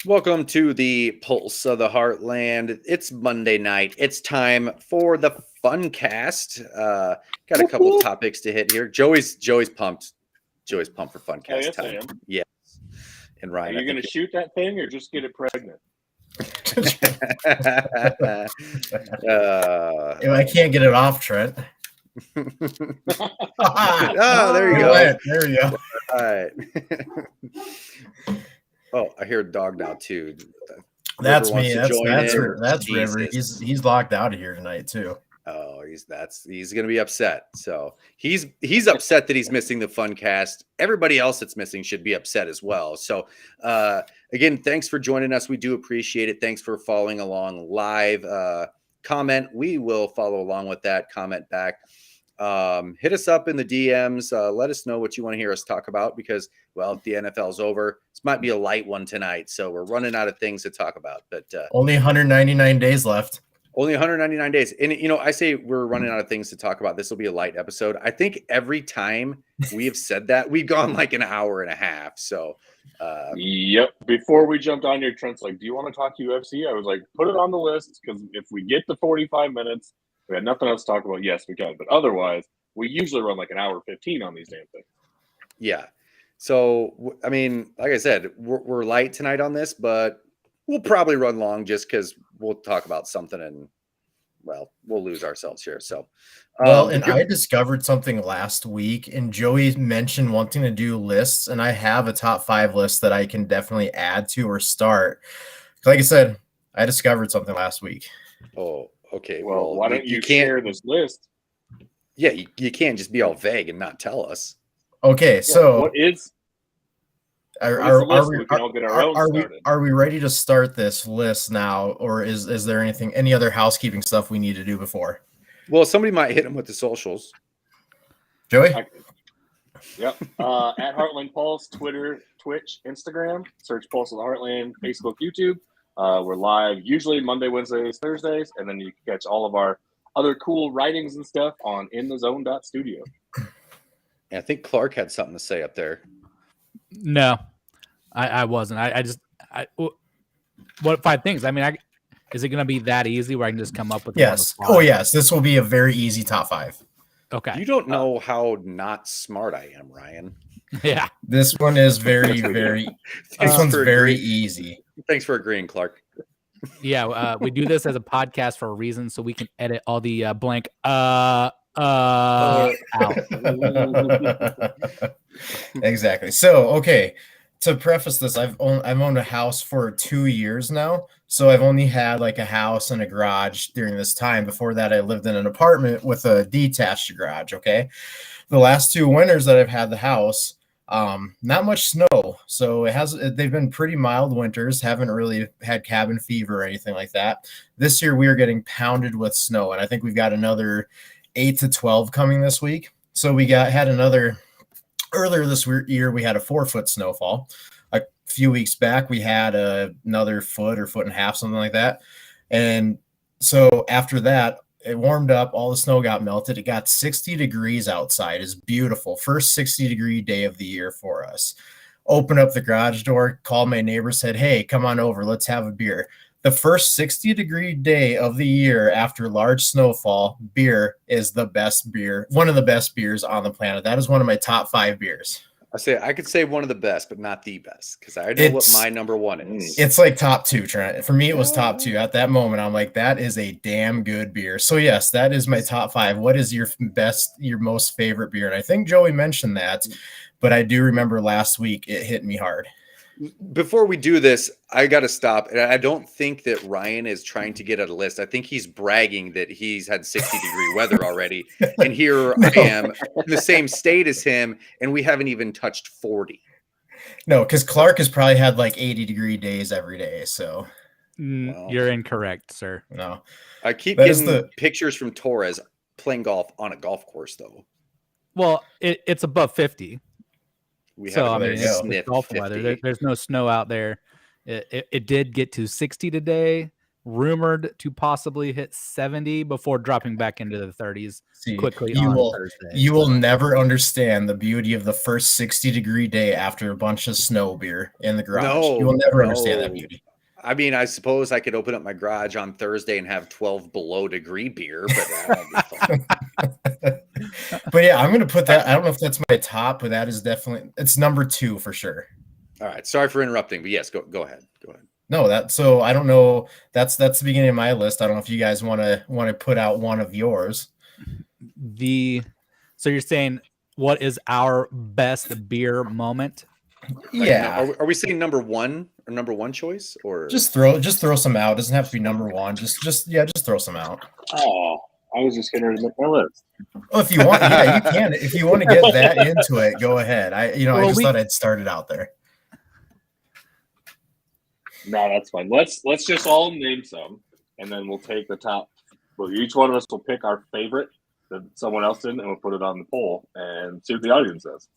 Welcome to the Pulse of the Heartland. It's Monday night. It's time for the fun cast. Got a couple topics to hit here. Joey's pumped. Joey's pumped for fun cast time. Yes. And Ryan, are you going to shoot that thing or just get it pregnant? I can't get it off, Trent. Oh, there you go. There we go. All right. Oh, I hear a dog now too. That's me. That's River. He's locked out of here tonight too. Oh, he's going to be upset. So he's upset that he's missing the fun cast. Everybody else that's missing should be upset as well. So again, thanks for joining us. We do appreciate it. Thanks for following along live. Comment. We will follow along with that. Comment back. Hit us up in the DMs. Let us know what you want to hear us talk about because, well, the NFL's over. This might be a light one tonight, so we're running out of things to talk about. But only 199 days left. Only 199 days. And, I say we're running out of things to talk about. This will be a light episode. I think every time we have said that, we've gone like an hour and a half. So, yep. Before we jumped on your Trent's like, do you want to talk UFC? I was like, put it on the list because if we get to 45 minutes, we had nothing else to talk about. Yes, we can. But otherwise, we usually run like an hour 15 on these damn things. Yeah. So, I mean, like I said, we're light tonight on this, but we'll probably run long just because we'll talk about something and, well, we'll lose ourselves here. So, I discovered something last week, and Joey mentioned wanting to do lists, and I have a top 5 list that I can definitely add to or start. Like I said, I discovered something last week. Oh, okay. Well, why don't you share this list? Yeah, you can't just be all vague and not tell us. Okay, so what is? Are we ready to start this list now, or is there any other housekeeping stuff we need to do before? Well, somebody might hit him with the socials. Joey? Yep. At Heartland Pulse, Twitter, Twitch, Instagram. Search Pulse of the Heartland, Facebook, YouTube. We're live usually Monday, Wednesdays, Thursdays, and then you can catch all of our other cool writings and stuff on inthezone.studio. I think Clark had something to say up there. No, I wasn't. What 5 things? I mean, is it going to be that easy where I can just come up with? Yes. Oh, yes. This will be a very easy top 5. Okay. You don't know how not smart I am, Ryan. Yeah. This one is very, very. This one's very easy. Thanks for agreeing, Clark. Yeah, we do this as a podcast for a reason, so we can edit all the blank out. Exactly. So, okay, to preface this, I've owned a house for 2 years now, so I've only had like a house and a garage during this time. Before that, I lived in an apartment with a detached garage. Okay, the last 2 winters that I've had the house, not much snow, so they've been pretty mild winters. Haven't really had cabin fever or anything like that. This year we are getting pounded with snow, and I think we've got another 8 to 12 coming this week. So earlier this year we had a 4-foot snowfall. A few weeks back we had another foot or foot and a half, something like that. And so after that, it warmed up, all the snow got melted. It got 60 degrees outside. It's beautiful. First 60-degree day of the year for us. Open up the garage door, called my neighbor, said, hey, come on over, let's have a beer. The first 60-degree day of the year after large snowfall, beer is the best beer, one of the best beers on the planet. That is one of my top 5 beers. I could say one of the best, but not the best, because I know what my number 1 is. It's like top 2, Trent. For me, it was top 2. At that moment, I'm like, that is a damn good beer. So yes, that is my top 5. What is your most favorite beer? And I think Joey mentioned that, but I do remember last week it hit me hard. Before we do this, I got to stop. And I don't think that Ryan is trying to get a list. I think he's bragging that he's had 60-degree weather already. And here I am in the same state as him, and we haven't even touched 40. No, because Clark has probably had like 80-degree days every day. So you're incorrect, sir. No. I keep getting pictures from Torres. playing golf on a golf course, though. Well, it's above 50. We So, I haven't mean, go. it's sniffed golf 50. weather. There's no snow out there. It did get to 60 today, rumored to possibly hit 70 before dropping back into the 30s See, quickly you on will Thursday. you will never understand the beauty of the first 60-degree day after a bunch of snow beer in the garage. No, you will never understand no. that beauty. I mean, I suppose I could open up my garage on Thursday and have 12 below degree beer, but that won't be fun. But yeah, I'm gonna put that. I don't know if that's my top, but that is definitely it's number 2 for sure. All right. Sorry for interrupting, but yes, go ahead. Go ahead. No, so I don't know. That's the beginning of my list. I don't know if you guys want to put out one of yours. So you're saying what is our best beer moment? Like, Yeah, are we saying number one or number one choice, or just throw some out. It doesn't have to be number 1. Just throw some out. Oh, I was just getting ready to make my list. Oh, if you want, yeah, you can. If you want to get that into it, go ahead. I thought I'd start it out there. No, that's fine. Let's just all name some, and then we'll take the top. Well, each one of us will pick our favorite that someone else didn't, and we'll put it on the poll and see what the audience says.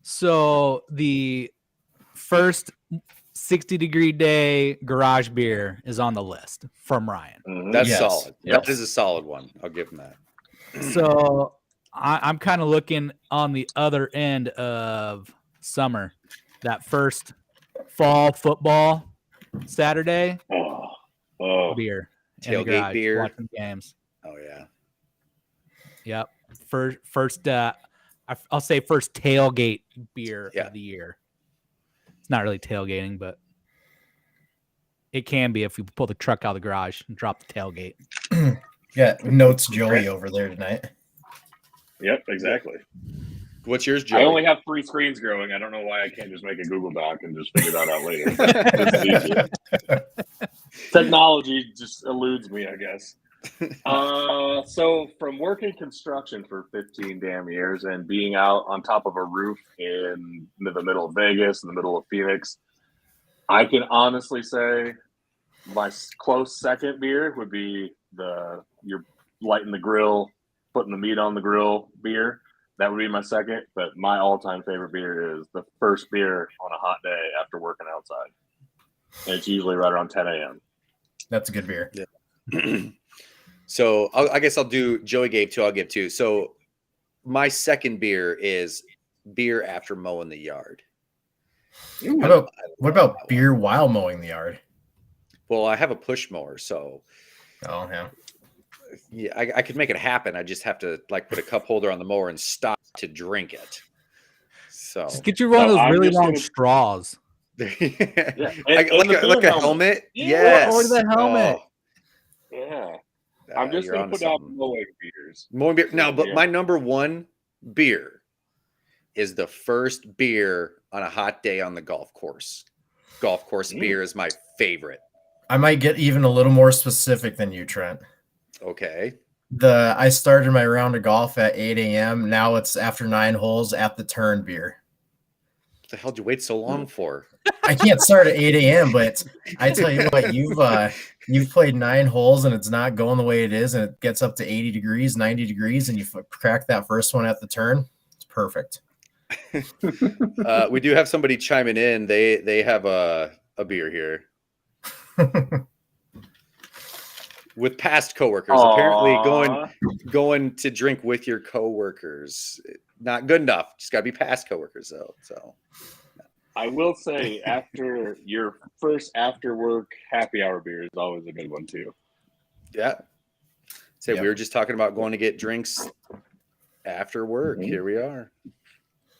So the first 60-degree day garage beer is on the list from Ryan. Mhm. that's Yes, solid. yes. That is a solid one. I'll give him that. So I'm kind of looking on the other end of summer. That first fall football Saturday Oh, beer in the Tailgate garage, beer. watching games. Oh yeah. Yep. First I'll say first tailgate beer Yeah. of the year. It's not really tailgating, but it can be if we pull the truck out of the garage and drop the tailgate. Yeah, notes Joey over there tonight. yep, exactly. What's yours, I Joey? only have 3 screens growing. I don't know why I can't just make a Google Doc and just figure that out later. But this is easy. Technology just eludes me, I guess. So from working construction for 15 damn years and being out on top of a roof in the middle of Vegas, in the middle of Phoenix, I can honestly say my close second beer would be you're lighting the grill, putting the meat on the grill beer. That would be my second, but my all-time favorite beer is the first beer on a hot day after working outside. And it's usually right around 10 a.m. That's a good beer. So I guess I'll do. Joey gave 2. I'll give 2. So my second beer is beer after mowing the yard. What about beer while mowing the yard? Well, I have a push mower, so Oh yeah. yeah, I could make it happen. I just have to put a cup holder on the mower and stop to drink it. So Just get you one of So those I'm really just long gonna- straws. Yeah. like a helmet. Yeah. Yes. Or the helmet. Oh, Yeah. I'm just you're going to onto put out something. mowing beers. More beer. No, but Yeah. my number one beer is the first beer on a hot day on the golf course. Golf course beer is my favorite. I might get even a little more specific than you, Trent. Okay. I started my round of golf at 8 a.m. Now it's after 9 holes at the turn beer. What the hell did you wait so long for? I can't start at 8 a.m., but I tell you what, you've played 9 holes and it's not going the way it is, and it gets up to 80 degrees, 90 degrees, and you crack that first one at the turn. It's perfect. We do have somebody chiming in. They have a beer here with past coworkers. Apparently going to drink with your coworkers. Not good enough. Just gotta be past coworkers though. So I will say, after your first after work happy hour beer is always a good one too. yeah. Say Yep. we were just talking about going to get drinks after work. Mhm. Here we are.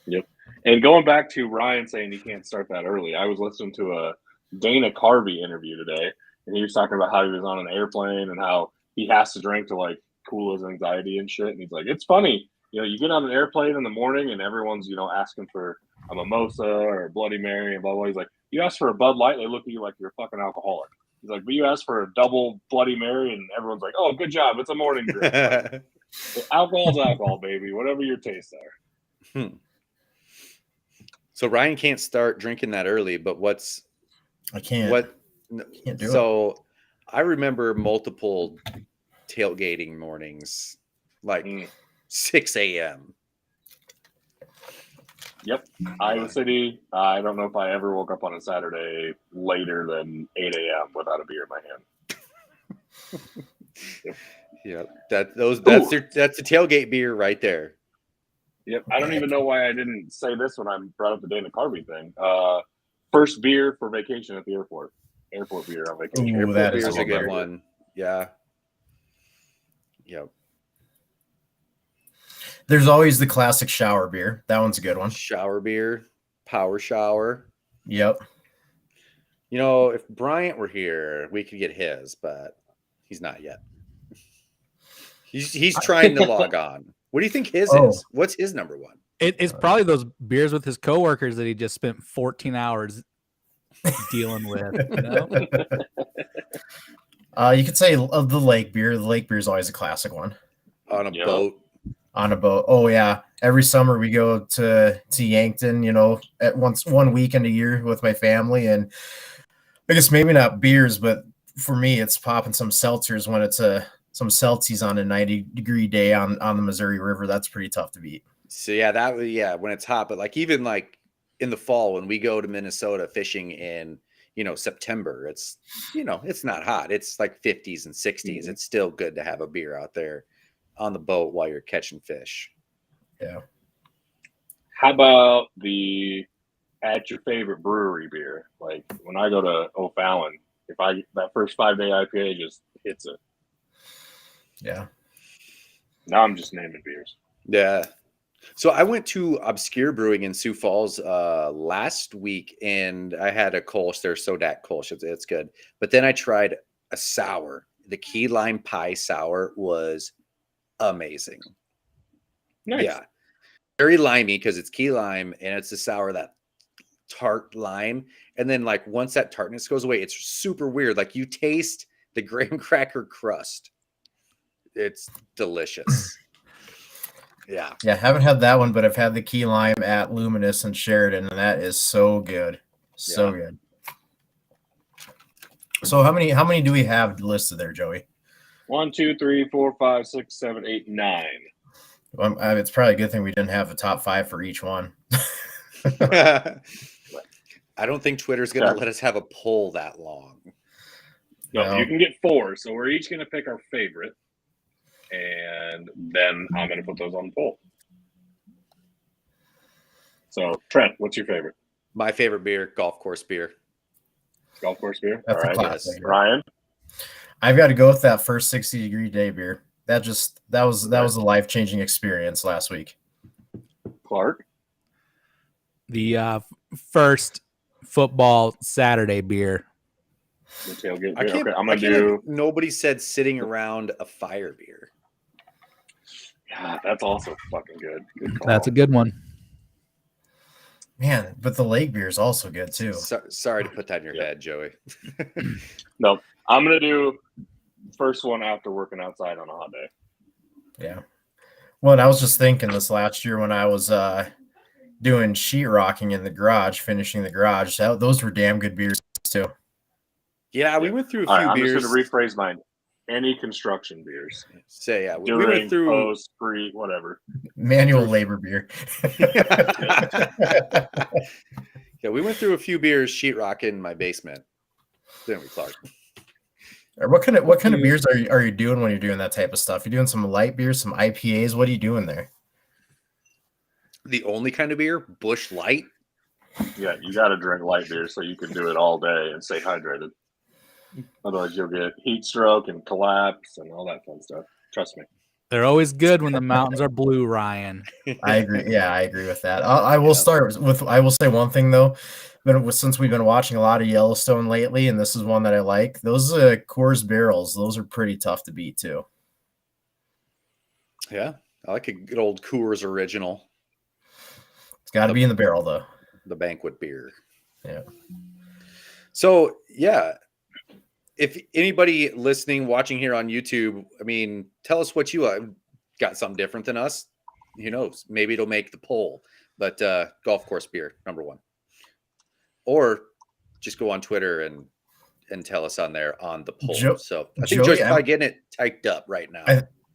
Yep. And going back to Ryan saying you can't start that early, I was listening to a Dana Carvey interview today, and he was talking about how he was on an airplane and how he has to drink to cool his anxiety and shit. And he's like, it's funny, you get on an airplane in the morning and everyone's asking for a mimosa or a Bloody Mary and blah blah. He's like, you ask for a Bud Light, they look at you like you're a fucking alcoholic. He's like, but you ask for a double Bloody Mary and everyone's like, oh, good job, it's a morning drink. Alcohol's alcohol, baby, whatever your tastes are. So Ryan can't start drinking that early, but I can't. what? Can't do it. So I remember multiple tailgating mornings, like 6 a.m. Yep. Iowa City. I don't know if I ever woke up on a Saturday later than 8 a.m. without a beer in my hand. Yeah, that's the tailgate beer right there. Yep. I don't even know why I didn't say this when I brought up the Dana Carvey thing. First beer for vacation at the airport. Airport beer on vacation. Ooh, Airport that beer is is a a good beer. one. Yeah. Yep. There's always the classic shower beer. That one's a good one. Shower beer, power shower. Yep. You know, if Bryant were here, we could get his, but he's not yet. He's trying to log on. What do you think his is? What's his number one? It's probably those beers with his coworkers that he just spent 14 hours dealing with. You know? You could say of the lake beer. The lake beer is always a classic one. On a boat. On a boat. Oh yeah. Every summer we go to Yankton, you know, at one weekend a year with my family, and I guess maybe not beers, but for me it's popping some seltzers when it's some seltzies on a 90-degree day on the Missouri River. That's pretty tough to beat. So yeah, when it's hot, but like even like in the fall when we go to Minnesota fishing in, you know, September, it's, you know, it's not hot. It's like 50s and 60s. Mm-hmm. It's still good to have a beer out there on the boat while you're catching fish. Yeah. How about at your favorite brewery beer? Like when I go to O'Fallon, that first 5-day IPA just hits it. Yeah. Now I'm just naming beers. Yeah. So I went to Obscure Brewing in Sioux Falls last week, and I had a Kolsch. Their Sodak Kolsch. It's good. But then I tried a sour. The key lime pie sour was amazing. Nice. Yeah. Very limey because it's key lime, and it's a sour, that tart lime. And then like once that tartness goes away, it's super weird. Like you taste the graham cracker crust. It's delicious. Yeah. Yeah, haven't had that one, but I've had the key lime at Luminous and Sheridan, and that is so good. So good. So how many do we have listed there, Joey? 1, 2, 3, 4, 5, 6, 7, 8, 9. It's probably a good thing we didn't have a top 5 for each one. I don't think Twitter's going to let us have a poll that long. No, you can get 4. So we're each going to pick our favorite. And then I'm going to put those on the poll. So, Trent, what's your favorite? My favorite beer, golf course beer. Golf course beer? That's all right. classic. Yes. Ryan? I've got to go with that first 60-degree day beer. That was a life-changing experience last week. Clark? The first football Saturday beer. The tailgate I beer. can't, Okay, I'm going to do. Nobody said sitting around a fire beer. God, that's also fucking good. Good call. That's a good one. Man, but the lake beer is also good too. Sorry to put that in your head, Joey. No, I'm going to do first one after working outside on a hot day. Yeah. Well, and I was just thinking this last year when I was doing sheetrocking in the garage, finishing the garage, those were damn good beers too. Yeah, we went through a few I'm beers. just going to rephrase mine. Any construction beers. Say, yeah, we During, went through post, pre, whatever. Manual labor beer. Yeah, we went through a few beers sheetrock in my basement. Didn't we, Clark? What kind of beers are you doing when you're doing that type of stuff? You're doing some light beers, some IPAs. What are you doing there? The only kind of beer, Busch Light. Yeah, you got to drink light beer so you can do it all day and stay hydrated. Otherwise, you'll get heat stroke and collapse and all that fun stuff. Trust me. They're always good when the mountains are blue, Ryan. I agree. Yeah, I agree with that. I will start with. I will say one thing though. Since we've been watching a lot of Yellowstone lately, and this is one that I like. Those Coors barrels. Those are pretty tough to beat too. Yeah, I like a good old Coors Original. It's got to be in the barrel though. The banquet beer. Yeah. So yeah. If anybody listening, watching here on YouTube, I mean, tell us what you got something different than us. Who knows? Maybe it'll make the poll. But golf course beer, number 1. Or just go on Twitter and and tell us on there on the poll. Jo- So I think Joey, Joey's probably getting it typed up right now.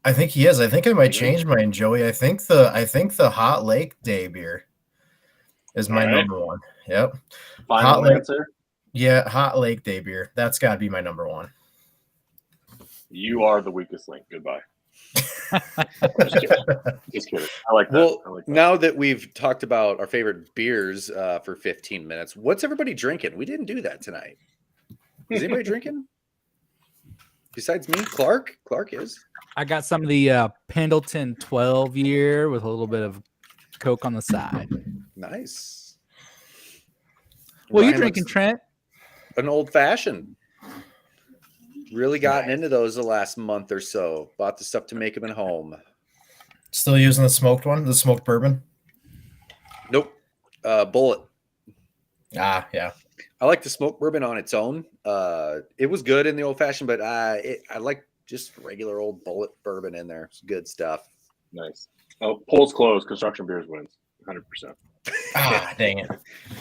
I think he is. I think I might change mine, Joey. I think the Hot Lake Day beer is my All right. number one. Yep. Final Hot Lake, answer. yeah, Hot Lake Day beer. That's got to be my number one. You are the weakest link. Goodbye. Just kidding. Just kidding. I like that. Well, I like that. now that we've talked about our favorite beers for 15 minutes, what's everybody drinking? We didn't do that tonight. Is anybody drinking? Besides me, Clark? Clark is. I got some of the Pendleton 12 year with a little bit of Coke on the side. Nice. What are you Ryan drinking, looks Trent? an old fashioned. Really gotten into those the last month or so. Bought the stuff to make them at home. Still using the smoked one, the smoked bourbon. Nope. Bullet. Ah, yeah. I like the smoked bourbon on its own. It was good in the old fashioned, but I like just regular old Bullet bourbon in there. It's good stuff. Nice. Oh, polls closed. Construction Beers wins. 100%. Ah, dang it.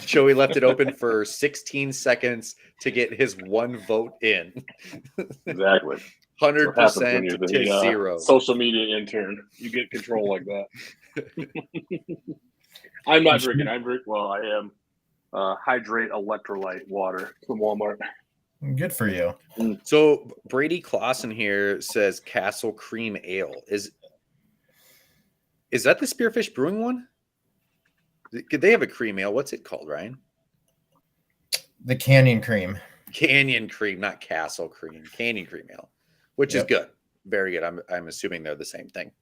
Joey left it open for 16 seconds to get his one vote in. Exactly. What happens when 100% you're to the 0. social media intern? You get control like that. I'm not drinking. I am hydrate electrolyte water from Walmart. Good for you. So Brady Clausen here says Castle Cream Ale. Is that the Spearfish Brewing one? Could they have a cream ale? What's it called, Ryan? The Canyon Cream. Canyon Cream, not Castle Cream. Canyon Cream Ale, which is good. Very good. I'm assuming they're the same thing.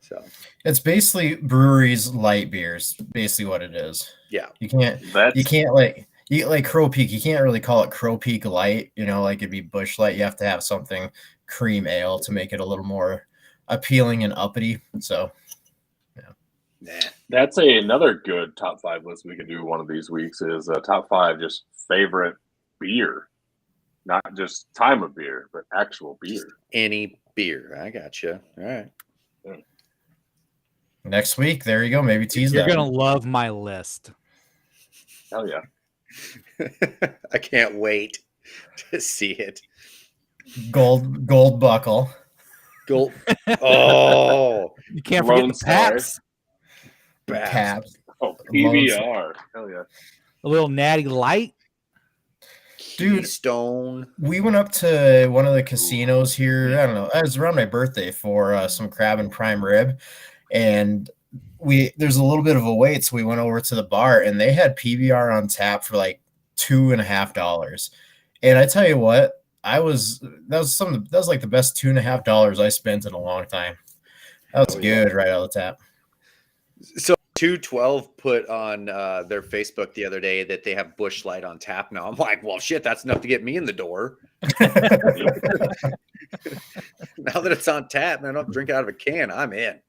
So It's basically breweries light beers, basically what it is. yeah. You can't like Crow Peak. You can't really call it Crow Peak Light, like it'd be Bush Light. You have to have something cream ale to make it a little more appealing and uppity. So Nah. That's another good top 5 list we could do one of these weeks is top 5 just favorite beer. Not just time of beer, but actual beer. Any beer. I got you. All right. next week, there you go. Maybe tease You're that. gonna love my list. Hell yeah. I can't wait to see it. Gold buckle. Gold. Oh, You can't Lone forget the Star. Paps. Caps. Oh, PBR. Hell yeah. A little natty light. Dude. Keystone. We went up to one of the casinos here. I don't know. It was around my birthday for some crab and prime rib, and there's a little bit of a wait, so we went over to the bar, and they had PBR on tap for like $2.50. And I tell you what, that was like the best $2.50 I spent in a long time. That was good right out of the tap. So 212 put on their Facebook the other day that they have Bush Light on tap now. I'm like, well, shit, that's enough to get me in the door. Now that it's on tap and I don't have to drink out of a can, I'm in.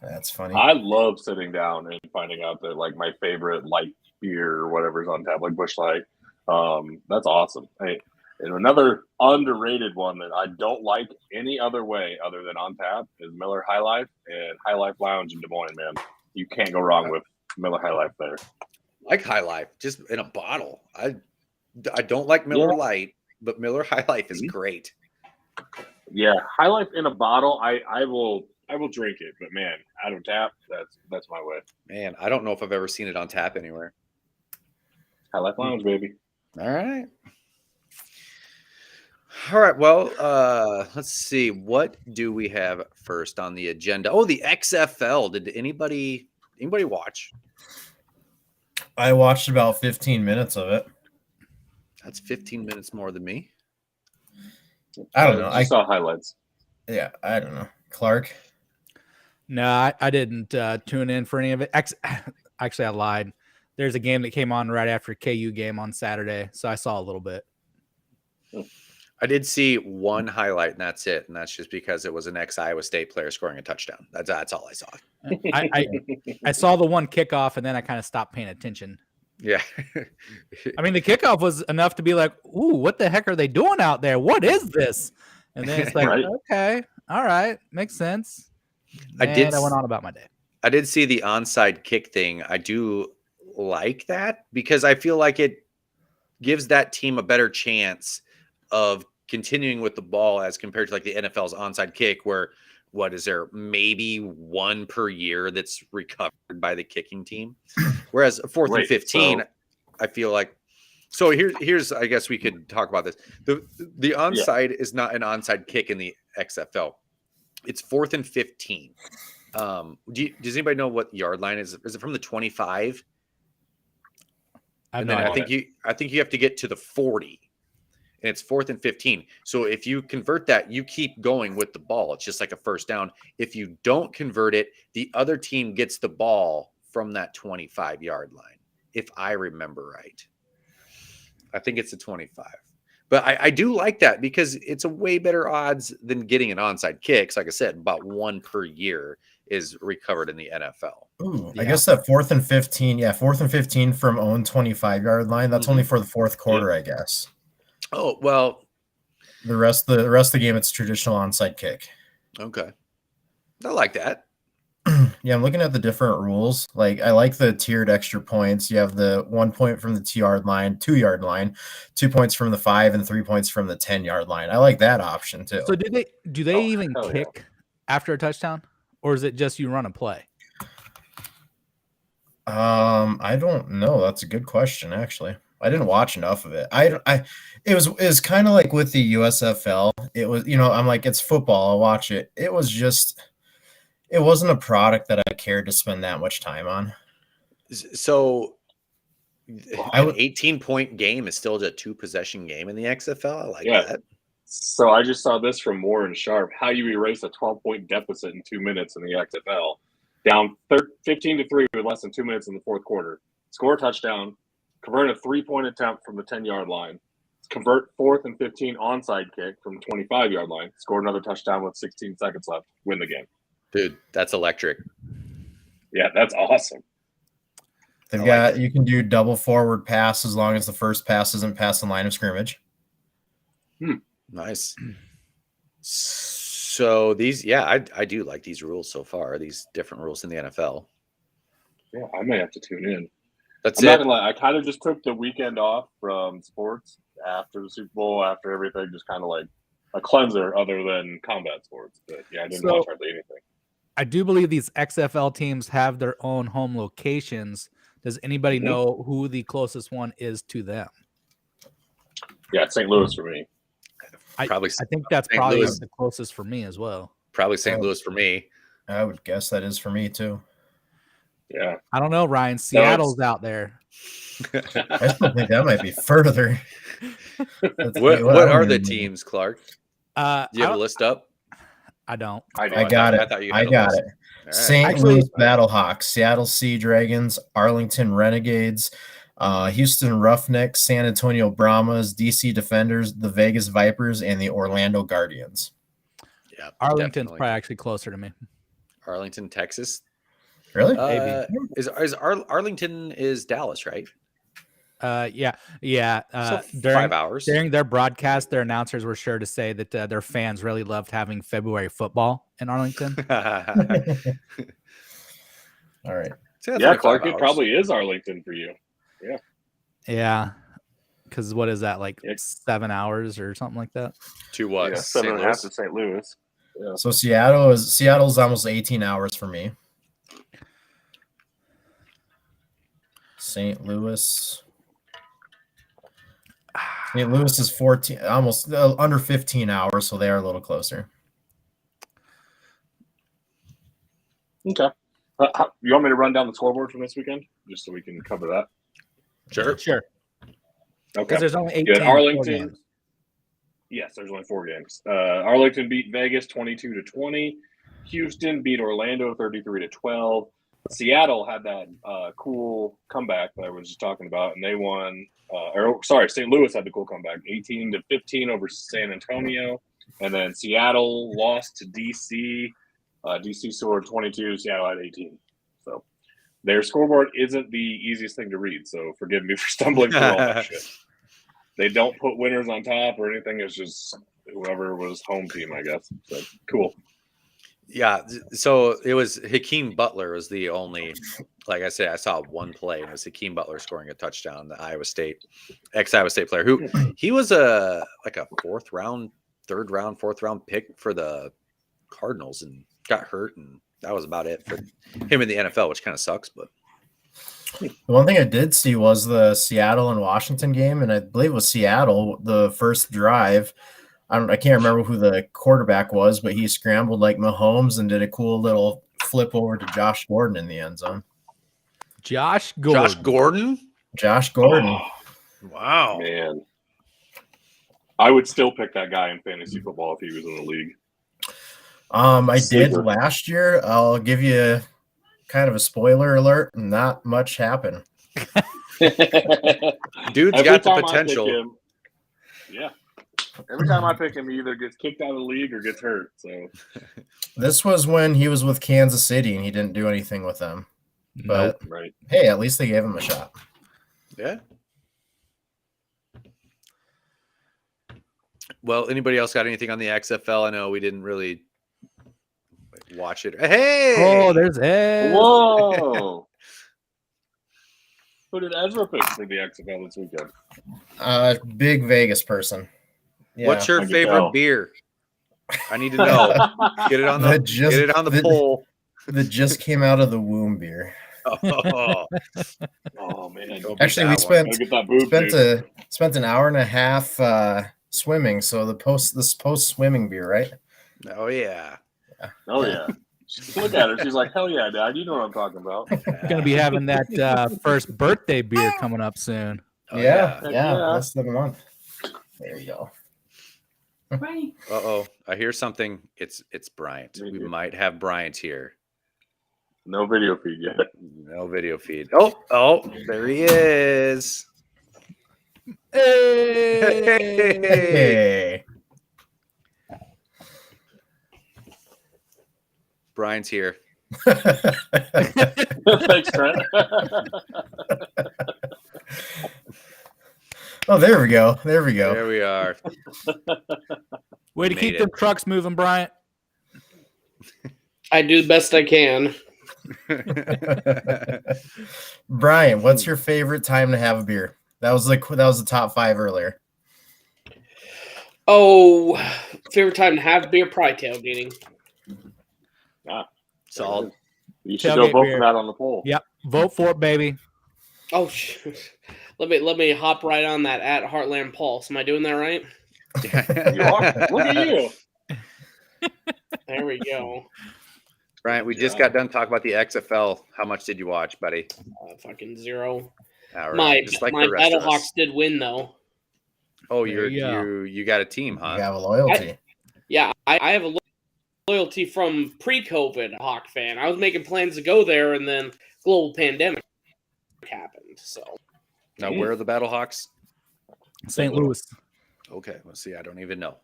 That's funny. I love sitting down and finding out that like my favorite light beer or whatever's on tap, like Bush Light. That's awesome. And another underrated one that I don't like any other way other than on tap is Miller High Life and High Life Lounge in Des Moines, man. You can't go wrong with Miller High Life there. Like High Life, just in a bottle. I don't like Miller Light, but Miller High Life is great. Yeah, High Life in a bottle, I will drink it, but man, out of tap, that's my way. Man, I don't know if I've ever seen it on tap anywhere. High Life Lounge, baby. All right. All right. Well, let's see. What do we have first on the agenda? Oh, the XFL. Did anybody watch? I watched about 15 minutes of it. That's 15 minutes more than me. I don't know. I saw highlights. Yeah, I don't know. Clark? No, I didn't tune in for any of it. Actually, I lied. There's a game that came on right after KU game on Saturday, so I saw a little bit. I did see one highlight, and that's it. And that's just because it was an ex-Iowa State player scoring a touchdown. That's all I saw. I saw the one kickoff, and then I kind of stopped paying attention. Yeah. I mean, the kickoff was enough to be like, ooh, what the heck are they doing out there? What is this? And then it's like, Right. Okay, all right, makes sense. I went on about my day. I did see the onside kick thing. I do like that because I feel like it gives that team a better chance of continuing with the ball as compared to like the NFL's onside kick, where what is there, maybe one per year that's recovered by the kicking team, whereas 4th and 15, I feel like. So here's I guess we could talk about this. The onside is not an onside kick in the XFL. It's 4th and 15. Does anybody know what yard line is? Is it from the 25? And then I think you have to get to the 40, and it's 4th and 15. So if you convert that, you keep going with the ball. It's just like a first down. If you don't convert it, the other team gets the ball from that 25-yard line, if I remember right. I think it's a 25. But I do like that because it's a way better odds than getting an onside kick. Like I said, about one per year is recovered in the NFL. Ooh, I guess that 4th and 15. Yeah, 4th and 15 from own 25-yard line. That's only for the fourth quarter, I guess. Oh, well. The rest of the game, it's traditional onside kick. Okay. I like that. Yeah, I'm looking at the different rules. Like, I like the tiered extra points. You have the 1 point from the 2-yard line, 2-yard line, 2 points from the 5, and 3 points from the 10-yard line. I like that option too. So do they even kick after a touchdown, or is it just you run a play? I don't know. That's a good question, actually. I didn't watch enough of it. It was kind of like with the USFL. It was, I'm like, it's football. I'll watch it. It wasn't a product that I cared to spend that much time on. So an 18-point game is still a 2-possession game in the XFL. I like that. So I just saw this from Warren Sharp. How you erase a 12-point deficit in 2 minutes in the XFL. Down 15-3 with less than 2 minutes in the fourth quarter. Score a touchdown. Convert a 3-point attempt from the 10-yard line. Convert 4th and 15 onside kick from 25-yard line. Score another touchdown with 16 seconds left. Win the game. Dude, that's electric. Yeah, that's awesome. You can do double forward pass as long as the first pass isn't past the line of scrimmage. Nice. So these, I do like these rules so far, these different rules in the NFL. Yeah, I may have to tune in. That's I'm it. not gonna lie, I kind of just took the weekend off from sports after the Super Bowl, after everything, just kind of like a cleanser other than combat sports. But yeah, I didn't watch hardly anything. I do believe these XFL teams have their own home locations. Does anybody know who the closest one is to them? Yeah, it's St. Louis for me. I think that's probably the closest for me as well. Probably St. Louis for me. I would guess that is for me too. Yeah. I don't know, Ryan. Seattle's out there. I still think that might be further. What are the teams, Clark? Do you have a list up? I don't. I got it. I got it. Right. St. Louis Battlehawks, Seattle Sea Dragons, Arlington Renegades, Houston Roughnecks, San Antonio Brahmas, DC Defenders, the Vegas Vipers, and the Orlando Guardians. Yeah, Arlington's probably actually closer to me. Arlington, Texas. Really? Maybe. Is Arlington is Dallas, right? Yeah. So 5 hours during their broadcast, their announcers were sure to say that their fans really loved having February football in Arlington. All right. Yeah, Clark, it probably is Arlington for you. Yeah. Because what is that, like 7 hours or something like that? To what? Yeah, 7.5 to St. Louis. Yeah. So Seattle's almost 18 hours for me. St. Louis is 14, almost under 15 hours, so they are a little closer. Okay. You want me to run down the scoreboard from this weekend, just so we can cover that? Sure. Okay. Because there's only 8 Arlington. Yes, there's only 4 games. Arlington beat Vegas 22-20. Houston beat Orlando 33-12. Seattle had that cool comeback that I was just talking about, and they won. St. Louis had the cool comeback, 18-15 over San Antonio, and then Seattle lost to DC. DC scored 22. Seattle had 18. So their scoreboard isn't the easiest thing to read. So forgive me for stumbling through all that shit. They don't put winners on top or anything. It's just whoever was home team, I guess. So cool. Yeah, so it was Hakeem Butler was the only, like I said, I saw one play and it was Hakeem Butler scoring a touchdown, the Iowa State, ex-Iowa State player who he was a fourth round pick for the Cardinals and got hurt, and that was about it for him in the NFL, which kind of sucks. But The one thing I did see was the Seattle and Washington game, and I believe it was Seattle, the first drive. I can't remember who the quarterback was, but he scrambled like Mahomes and did a cool little flip over to Josh Gordon in the end zone. Josh Gordon. Josh Gordon. Wow, Man, I would still pick that guy in fantasy football if he was in the league. I did Sleeper. last year. I'll give you kind of a spoiler alert. Not much happened. dude's Every got the time I pick potential. him, yeah. Every time I pick him, he either gets kicked out of the league or gets hurt. So This was when he was with Kansas City and he didn't do anything with them. But right. hey, at least they gave him a shot. Yeah. Well, anybody else got anything on the XFL? I know we didn't really watch it. Hey! Oh, there's Ed. Whoa! Who did Ezra pick for the XFL this weekend? Big Vegas person. Yeah. What's your I can favorite tell. beer? I need to know. Get it on the poll. that just came out of the womb beer? Oh, Oh man! Go beat Actually, we that one. Gotta get that boob, dude. spent an hour and a half swimming. So this post swimming beer, right? Oh yeah. Oh yeah. Look at her. She's like, hell yeah, Dad. You know what I'm talking about. Gonna be having that first birthday beer coming up soon. Oh, yeah, yeah. less than a month. There you go. Uh-oh. I hear something. It's Bryant. We might have Bryant here. No video feed yet. No video feed. Oh, there he is. Hey! Hey. Brian's here. Thanks, Trent. Oh, there we go. There we go. There we are. Way to Made keep it. them trucks moving, Bryant. I do the best I can. Brian, what's your favorite time to have a beer? That was the top 5 earlier. Oh, favorite time to have beer? Probably tailgating. Solid. You should Tailgate go vote beer. for that on the poll. Yep. Vote for it, baby. Oh, let me hop right on that at Heartland Pulse. Am I doing that right? You are. Look at you. There we go. Brian, we just got done talking about the XFL. How much did you watch, buddy? Fucking 0. All right. My Just like my the rest of us. Battlehawks did win though. Oh, There you go. you got a team, huh? You have a loyalty. Yeah, I have a loyalty from pre-COVID Hawk fan. I was making plans to go there, and then global pandemic happened. So Now, where are the Battlehawks? St. Louis. Okay, let's see. I don't even know.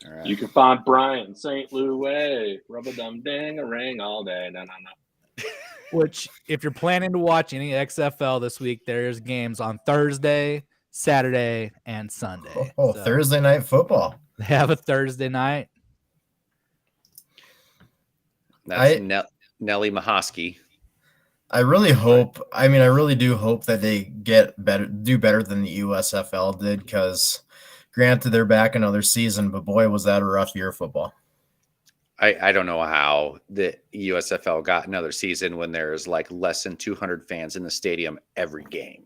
All right. You can find Brian in St. Louis. Rub-a-dum-ding-a-ring all day. No. Which, if you're planning to watch any XFL this week, there's games on Thursday, Saturday, and Sunday. Oh, So Thursday night football. they have a Thursday night. That's Nelly Mahosky. I really hope. I mean, I really do hope that they do better than the USFL did. Because, granted, they're back another season, but boy, was that a rough year of football. I don't know how the USFL got another season when there's like less than 200 fans in the stadium every game.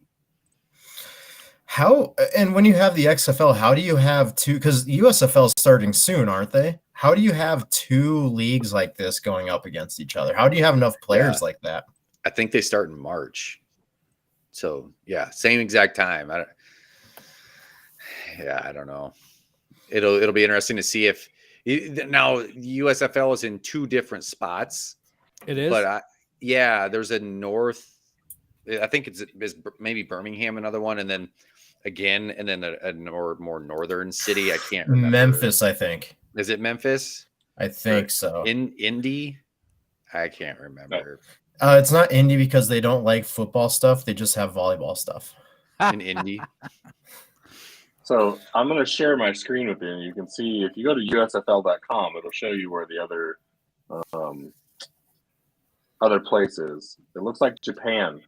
How, and when you have the XFL, how do you have two? Because the USFL is starting soon, aren't they? How do you have two leagues like this going up against each other? How do you have enough players like that? I think they start in March. So yeah, same exact time. I don't know. It'll be interesting to see if now USFL is in 2 different spots. It is. But there's a north. I think it's maybe Birmingham, another one, and then again, and then a more northern city. I can't remember. Memphis, I think. Is it Memphis? I think so. In Indy? I can't remember. It's not Indy because they don't like football stuff. They just have volleyball stuff. In Indy. So I'm going to share my screen with you, and you can see if you go to USFL.com, it'll show you where the other other places. It looks like Japan.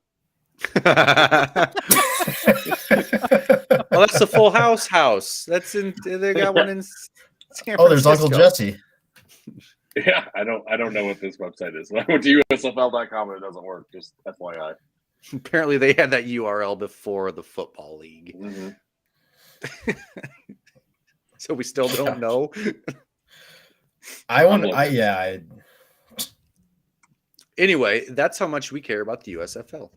Oh, that's the Full House house. That's in. They got one in San Oh, there's Uncle Francisco. Jesse. Yeah, I don't know what this website is. I went to USFL.com and it doesn't work. Just FYI. Apparently, they had that URL before the football league, Mm-hmm. so we still don't know. Anyway, that's how much we care about the USFL.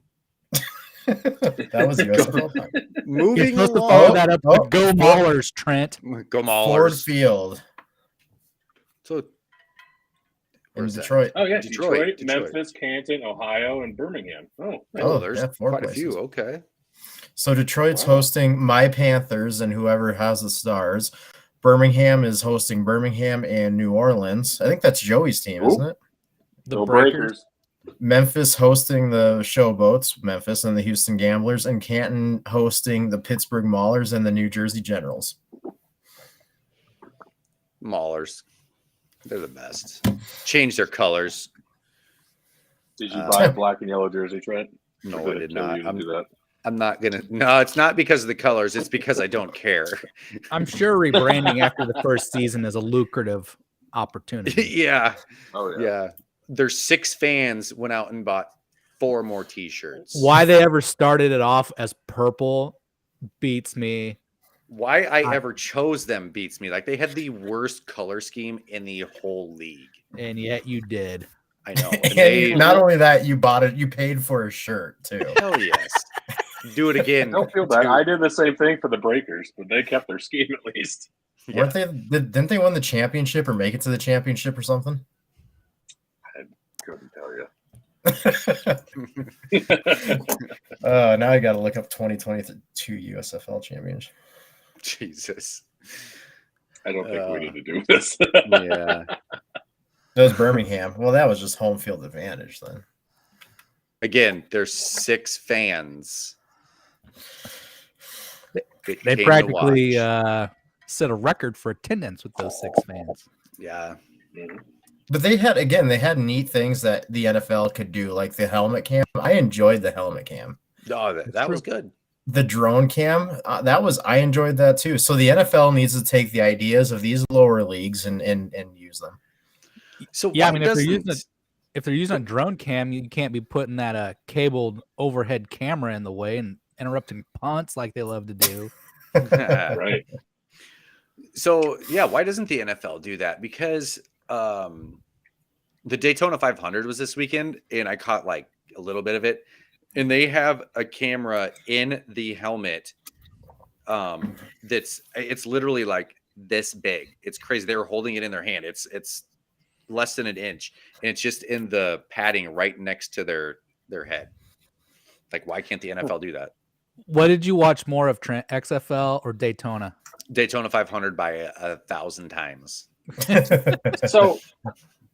That was USFL time. You're Moving supposed to follow along. that up Oh, with Go Maulers, Trent. Go Ford Maulers. Field So, in where's that? Detroit. Oh yeah, Detroit. Memphis, Canton, Ohio, and Birmingham. Oh, Oh, there's yeah, 4 quite a places. few. Okay. So Detroit's Wow. hosting my Panthers and whoever has the Stars. Birmingham is hosting Birmingham and New Orleans. I think that's Joey's team, isn't it? The Go Breakers. Memphis hosting the Showboats, Memphis and the Houston Gamblers, and Canton hosting the Pittsburgh Maulers and the New Jersey Generals. Maulers. They're the best. Change their colors. Did you buy a black and yellow jersey, Trent? No, Or I it did kill not. you to do that? I'm not gonna. No, it's not because of the colors. It's because I don't care. I'm sure rebranding after the first season is a lucrative opportunity. Yeah, Oh yeah. yeah. Their 6 fans went out and bought 4 more T-shirts. Why they ever started it off as purple beats me. Why I ever chose them beats me. Like they had the worst color scheme in the whole league. And yet you did. I know. And And they, not only that, you bought it, you paid for a shirt too. hell yes. Do it again. Don't feel bad. Dude. I did the same thing for the Breakers, but they kept their scheme at least. Yeah. Weren't they? Didn't they win the championship or make it to the championship or something? Couldn't tell you. Now I got to look up 2022 USFL champions. Jesus. I don't think we need to do this. Yeah. That was Birmingham. Well, that was just home field advantage then. Again, there's 6 fans. that They came to practically watch. set a record for attendance with those 6 fans. Yeah. But they had neat things that the NFL could do, like the helmet cam. I enjoyed the helmet cam. Oh, that was good. The drone cam, I enjoyed that too. So the NFL needs to take the ideas of these lower leagues and use them. So Yeah, I why mean, doesn't- if they're using a drone cam, you can't be putting that cabled overhead camera in the way and interrupting punts like they love to do. Right. So yeah, why doesn't the NFL do that? Because the Daytona 500 was this weekend, and I caught like a little bit of it, and they have a camera in the helmet. It's literally like this big. It's crazy. They were holding it in their hand. It's less than an inch, and it's just in the padding right next to their head. Like, why can't the NFL do that? What did you watch more of, Trent? XFL or Daytona? Daytona 500 by 1,000 times. So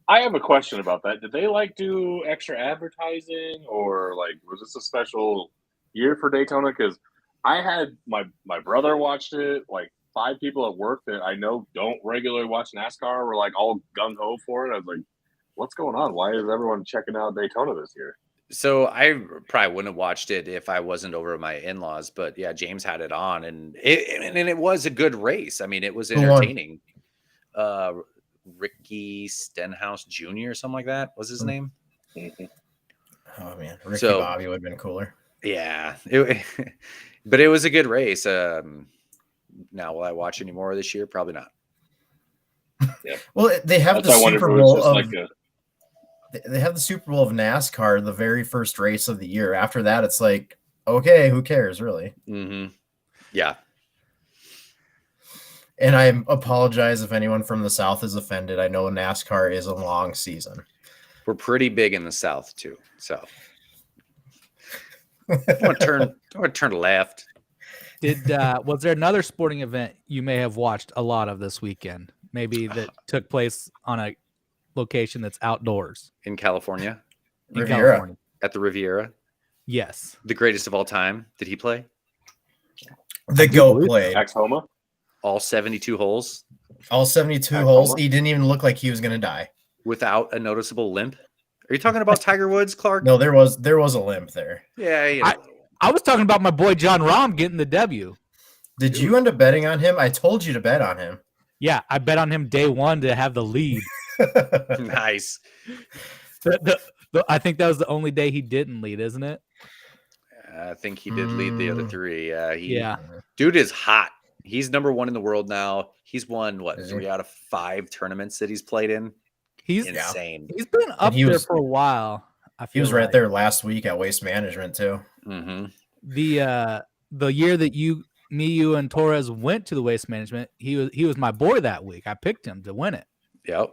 I have a question about that. Did they do extra advertising, or was this a special year for Daytona? Because I had my brother watched it. 5 people at work that I know don't regularly watch NASCAR were all gung ho for it. I was like, what's going on? Why is everyone checking out Daytona this year? So I probably wouldn't have watched it if I wasn't over at my in-laws, but yeah, James had it on, and it was a good race. I mean, it was Who won? entertaining. Ricky Stenhouse Jr. or something like that was his name. Oh man, Ricky So- Bobby would have been cooler. Yeah, but it was a good race. Now, will I watch any more this year? Probably not. Well, they have That's the why I wonder if Super it was Bowl just of they have the Super Bowl of NASCAR, the very first race of the year. After that, it's like, okay, who cares, really? Mm-hmm. Yeah. And I apologize if anyone from the South is offended. I know NASCAR is a long season. We're pretty big in the South too. So I want to turn left. Was there another sporting event you may have watched a lot of this weekend? Maybe that took place on a location that's outdoors In California in Riviera. California. at the Riviera. Yes. The greatest of all time. Did he play The GOAT played Axhoma. all 72 holes all 72 Back holes. home. He didn't even look like he was going to die. without a noticeable limp? Are you talking about Tiger Woods, Clark? No, there was a limp there. Yeah, yeah. I was talking about my boy John Rahm getting the W. Did you end up betting on him? I told you to bet on him. Yeah, I bet on him day one to have the lead. Nice. I think that was the only day he didn't lead, isn't it? I think he did lead the other three. Yeah. Dude is hot. He's number one in the world now. He's won Is he? 3 out of 5 tournaments that he's played in. He's Insane. He's been up he there was- for a while. I feel He was right like. there last week at Waste Management too. Mm-hmm. The year that you and Torres went to the Waste Management, he was my boy that week. I picked him to win it. Yep.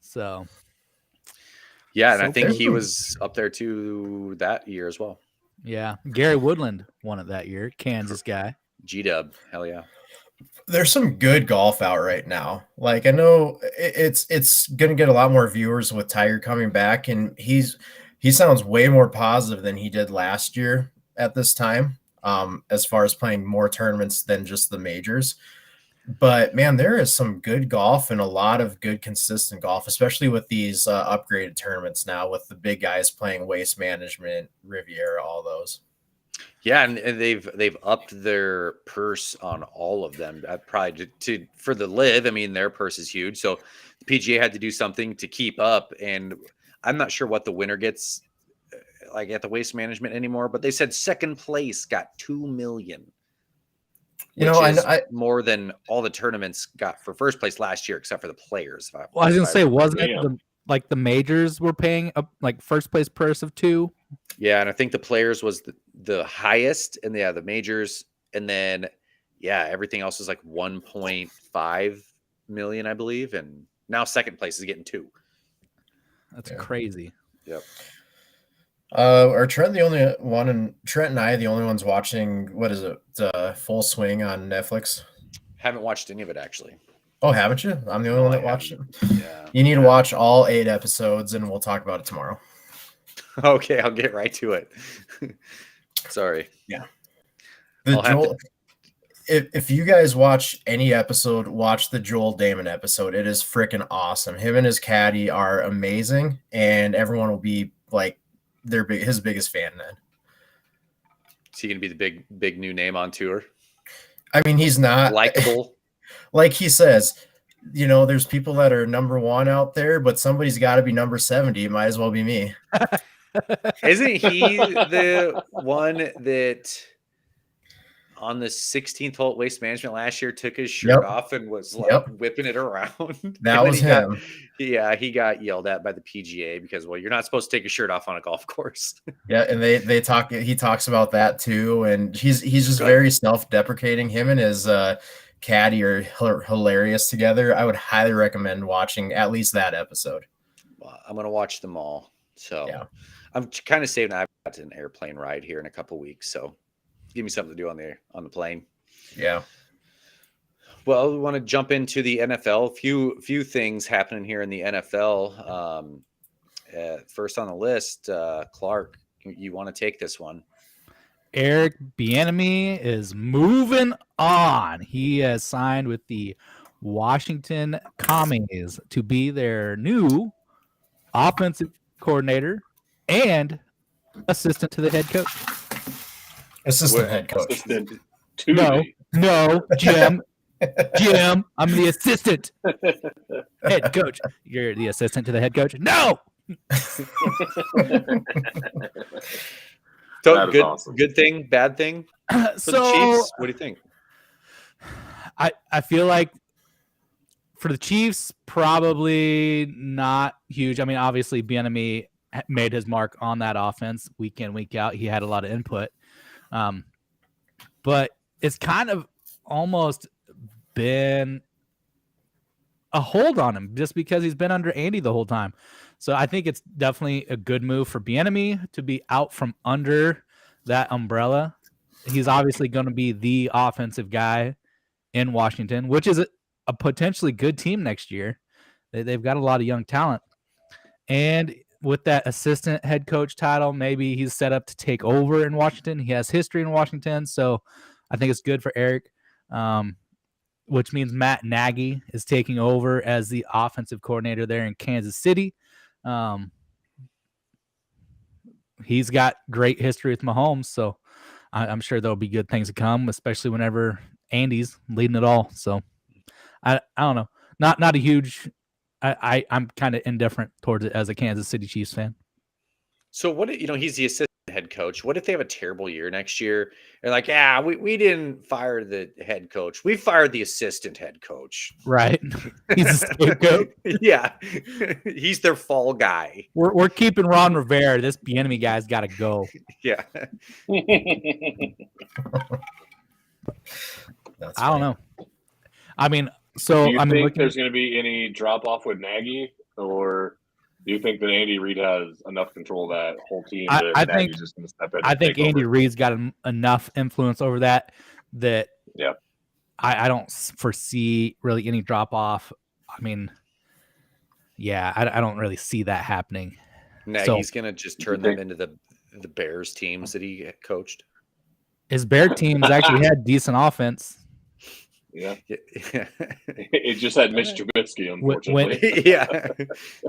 So Yeah, and So I think he cool. was up there too that year as well. yeah, Gary Woodland won it that year. Kansas guy. G-Dub. Hell yeah. There's some good golf out right now. Like I know it's gonna get a lot more viewers with Tiger coming back, and he sounds way more positive than he did last year at this time. As far as playing more tournaments than just the majors. But man, there is some good golf and a lot of good consistent golf, especially with these upgraded tournaments now with the big guys playing Waste Management, Riviera, all those. Yeah, and they've upped their purse on all of them. Probably for the live. I mean, their purse is huge, so the PGA had to do something to keep up. And I'm not sure what the winner gets, like at the Waste Management anymore. But they said second place got $2 million. You know, which is I more than all the tournaments got for first place last year, except for the players. Well, I was gonna say, wasn't it Yeah. the majors were paying up like first place purse of 2? Yeah, and I think the players was the highest, and the majors, and then everything else is like 1.5 million, I believe, and now second place is getting 2. That's Yeah. crazy. Yep. are Trent the only one, and Trent and I the only ones watching? What is it? Full Swing on Netflix. Haven't watched any of it actually. Oh, haven't you? I'm the only No, one I that watched it. Yeah. You need to watch all 8 episodes, and we'll talk about it tomorrow. Okay, I'll get right to it. Sorry. The I'll have Joel, if you guys watch any episode, watch the Joel Damon episode. It is freaking awesome. Him and his caddy are amazing, and everyone will be like his biggest fan then. Is he gonna be the big new name on tour? I mean, he's not Likeable. like he says, you know, there's people that are number 1 out there, but somebody's got to be number 70. It might as well be me. Isn't he the one that on the 16th hole at Waste Management last year took his shirt Yep. off and was like Yep. whipping it around? That And was then him. he got yelled at by the PGA because, well, you're not supposed to take your shirt off on a golf course. Yeah, and they talk. He talks about that too, and he's just Good. very self-deprecating. Him and his caddy are hilarious together. I would highly recommend watching at least that episode. Well, I'm gonna watch them all. So Yeah. I'm kind of saving. I've got an airplane ride here in a couple weeks, so give me something to do on the plane. Yeah. Well, we want to jump into the NFL. Few things happening here in the NFL. First on the list, Clark, you want to take this one? Eric Bieniemy is moving on. He has signed with the Washington Commies to be their new offensive coordinator and assistant to the head coach. Assistant head coach. Assistant to No, me. no, Jim. Jim, I'm the assistant head coach. You're the assistant to the head coach? No. So That is good, awesome. good thing, bad thing for the So Chiefs. What do you think? I feel like for the Chiefs, probably not huge. I mean, obviously, Bieniemy made his mark on that offense week in, week out. He had a lot of input, but it's kind of almost been a hold on him just because he's been under Andy the whole time. So I think it's definitely a good move for Bieniemy to be out from under that umbrella. He's obviously going to be the offensive guy in Washington, which is a potentially good team next year. They've got a lot of young talent. And with that assistant head coach title, maybe he's set up to take over in Washington. He has history in Washington, so I think it's good for Eric, which means Matt Nagy is taking over as the offensive coordinator there in Kansas City. he's got great history with Mahomes, so I'm sure there'll be good things to come, especially whenever Andy's leading it all. So I don't know, not a huge. I'm kind of indifferent towards it as a Kansas City Chiefs fan. So what, he's the assistant head coach. What if they have a terrible year next year? They're like, yeah, we didn't fire the head coach. We fired the assistant head coach. Right. He's a scapegoat. Yeah. He's their fall guy. We're keeping Ron Rivera. This Bieniemy guy's got to go. Yeah. I don't know. I mean, so do you I mean, think there's going to be any drop off with Nagy, or do you think that Andy Reid has enough control of that whole team that Nagy's just going to step in? I think Andy Reid's got enough influence over that yeah. I don't foresee really any drop off. I mean, yeah, I don't really see that happening. Nagy's going to just turn them into the Bears teams that he coached. His Bear teams actually had decent offense. Yeah. It just had Mitch Trubisky, unfortunately. Yeah.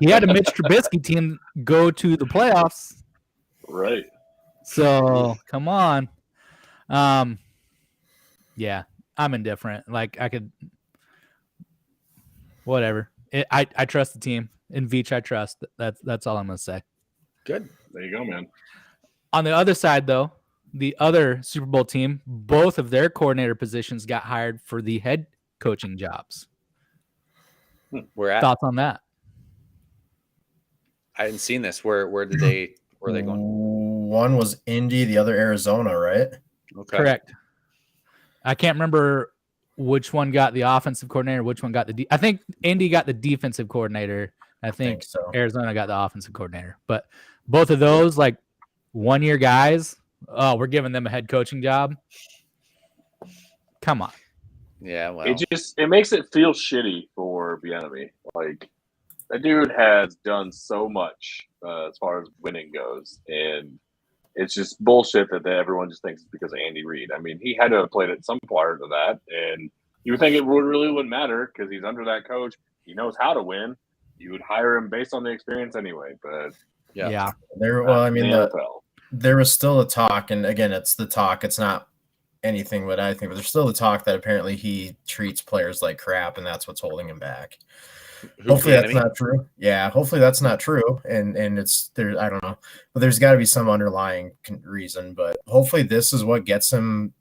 He had a Mitch Trubisky team go to the playoffs. Right. So come on. Yeah, I'm indifferent. Like I could whatever. I trust the team. In Veach, I trust. That's all I'm gonna say. Good. There you go, man. On the other side, though, the other Super Bowl team, both of their coordinator positions got hired for the head coaching jobs. Where at? Thoughts on that? I hadn't seen this. Where are they going? One was Indy, the other Arizona, right? Okay. Correct. I can't remember which one got the offensive coordinator, which one got the I think Indy got the defensive coordinator. I think so. Arizona got the offensive coordinator. But both of those, like 1-year guys, oh, we're giving them a head coaching job. Come on. Yeah, well, it makes it feel shitty for Bieniemy. Like, that dude has done so much as far as winning goes, and it's just bullshit that everyone just thinks it's because of Andy Reid. I mean, he had to have played at some part of that, and you would think it really wouldn't matter because he's under that coach. He knows how to win. You would hire him based on the experience anyway. But Yeah. There was still a talk, and again, it's the talk. It's not anything what I think, but there's still the talk that apparently he treats players like crap, and that's what's holding him back. Hopefully that's not true. Yeah, hopefully that's not true, and it's there. I don't know, but there's got to be some underlying reason. But hopefully this is what gets him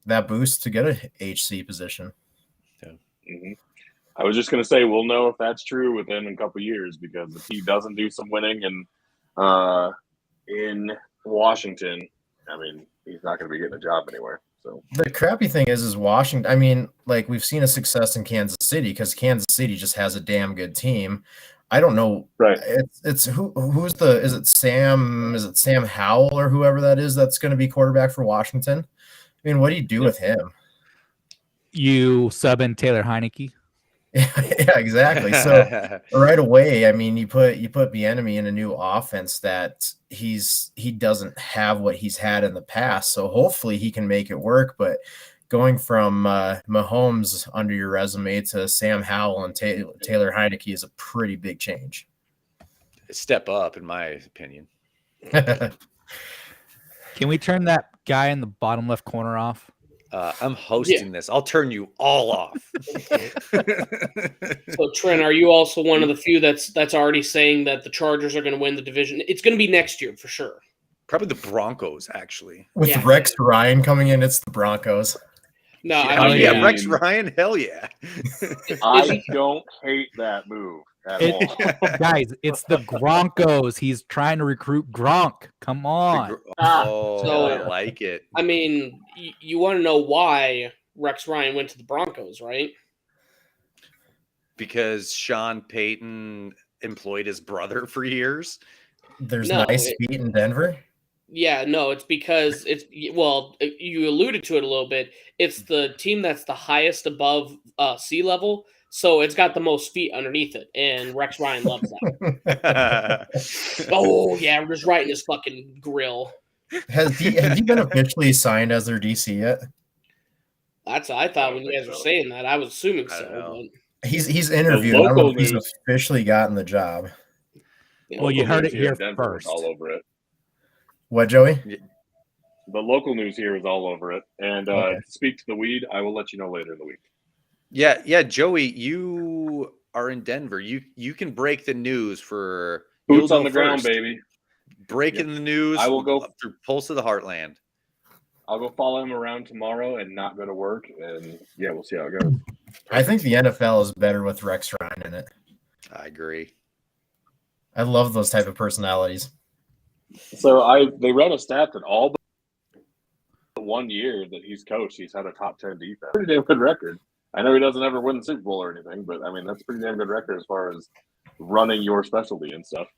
that boost to get a HC position. Yeah. Mm-hmm. I was just gonna say we'll know if that's true within a couple of years, because if he doesn't do some winning in Washington, I mean, he's not going to be getting a job anywhere. So the crappy thing is Washington. I mean, like, we've seen a success in Kansas City because Kansas City just has a damn good team. I don't know. Right. It's who's the, is it Sam Howell or whoever that is that's going to be quarterback for Washington? I mean, what do you do with him? You sub in Taylor Heineke. Yeah, exactly. So right away, I mean, you put Bieniemy in a new offense that he doesn't have what he's had in the past. So hopefully he can make it work. But going from Mahomes under your resume to Sam Howell and Taylor Heineke is a pretty big change. Step up, in my opinion. Can we turn that guy in the bottom left corner off? I'm hosting this. I'll turn you all off. So, Trent, are you also one of the few that's already saying that the Chargers are going to win the division? It's going to be next year for sure. Probably the Broncos, actually. With Rex Ryan coming in, it's the Broncos. No, yeah, Rex Ryan, hell yeah. I don't hate that move at all. Guys, it's the Broncos. He's trying to recruit Gronk. Come on. I like it. I mean, you want to know why Rex Ryan went to the Broncos, right? Because Sean Payton employed his brother for years. There's nice feet in Denver. Yeah, no, it's because you alluded to it a little bit. It's the team that's the highest above sea level, so it's got the most feet underneath it, and Rex Ryan loves that. Oh yeah, just right in his fucking grill. Has he been officially signed as their DC yet? That's what I thought when you guys were saying that. I was assuming so. But he's interviewed. I don't know if he's officially gotten the job. Well, you heard it here first. All over it. What, Joey? The local news here is all over it. And Okay. speak to the weed. I will let you know later in the week. Yeah, Joey, you are in Denver. You can break the news for Boots you'll on know the ground, first. baby. Breaking the news. I will go through Pulse of the Heartland. I'll go follow him around tomorrow and not go to work. And yeah, we'll see how it goes. I think the NFL is better with Rex Ryan in it. I agree. I love those type of personalities. So they read a stat that all but 1 year that he's coached, he's had a top 10 defense. Pretty damn good record. I know he doesn't ever win the Super Bowl or anything, but I mean that's a pretty damn good record as far as running your specialty and stuff.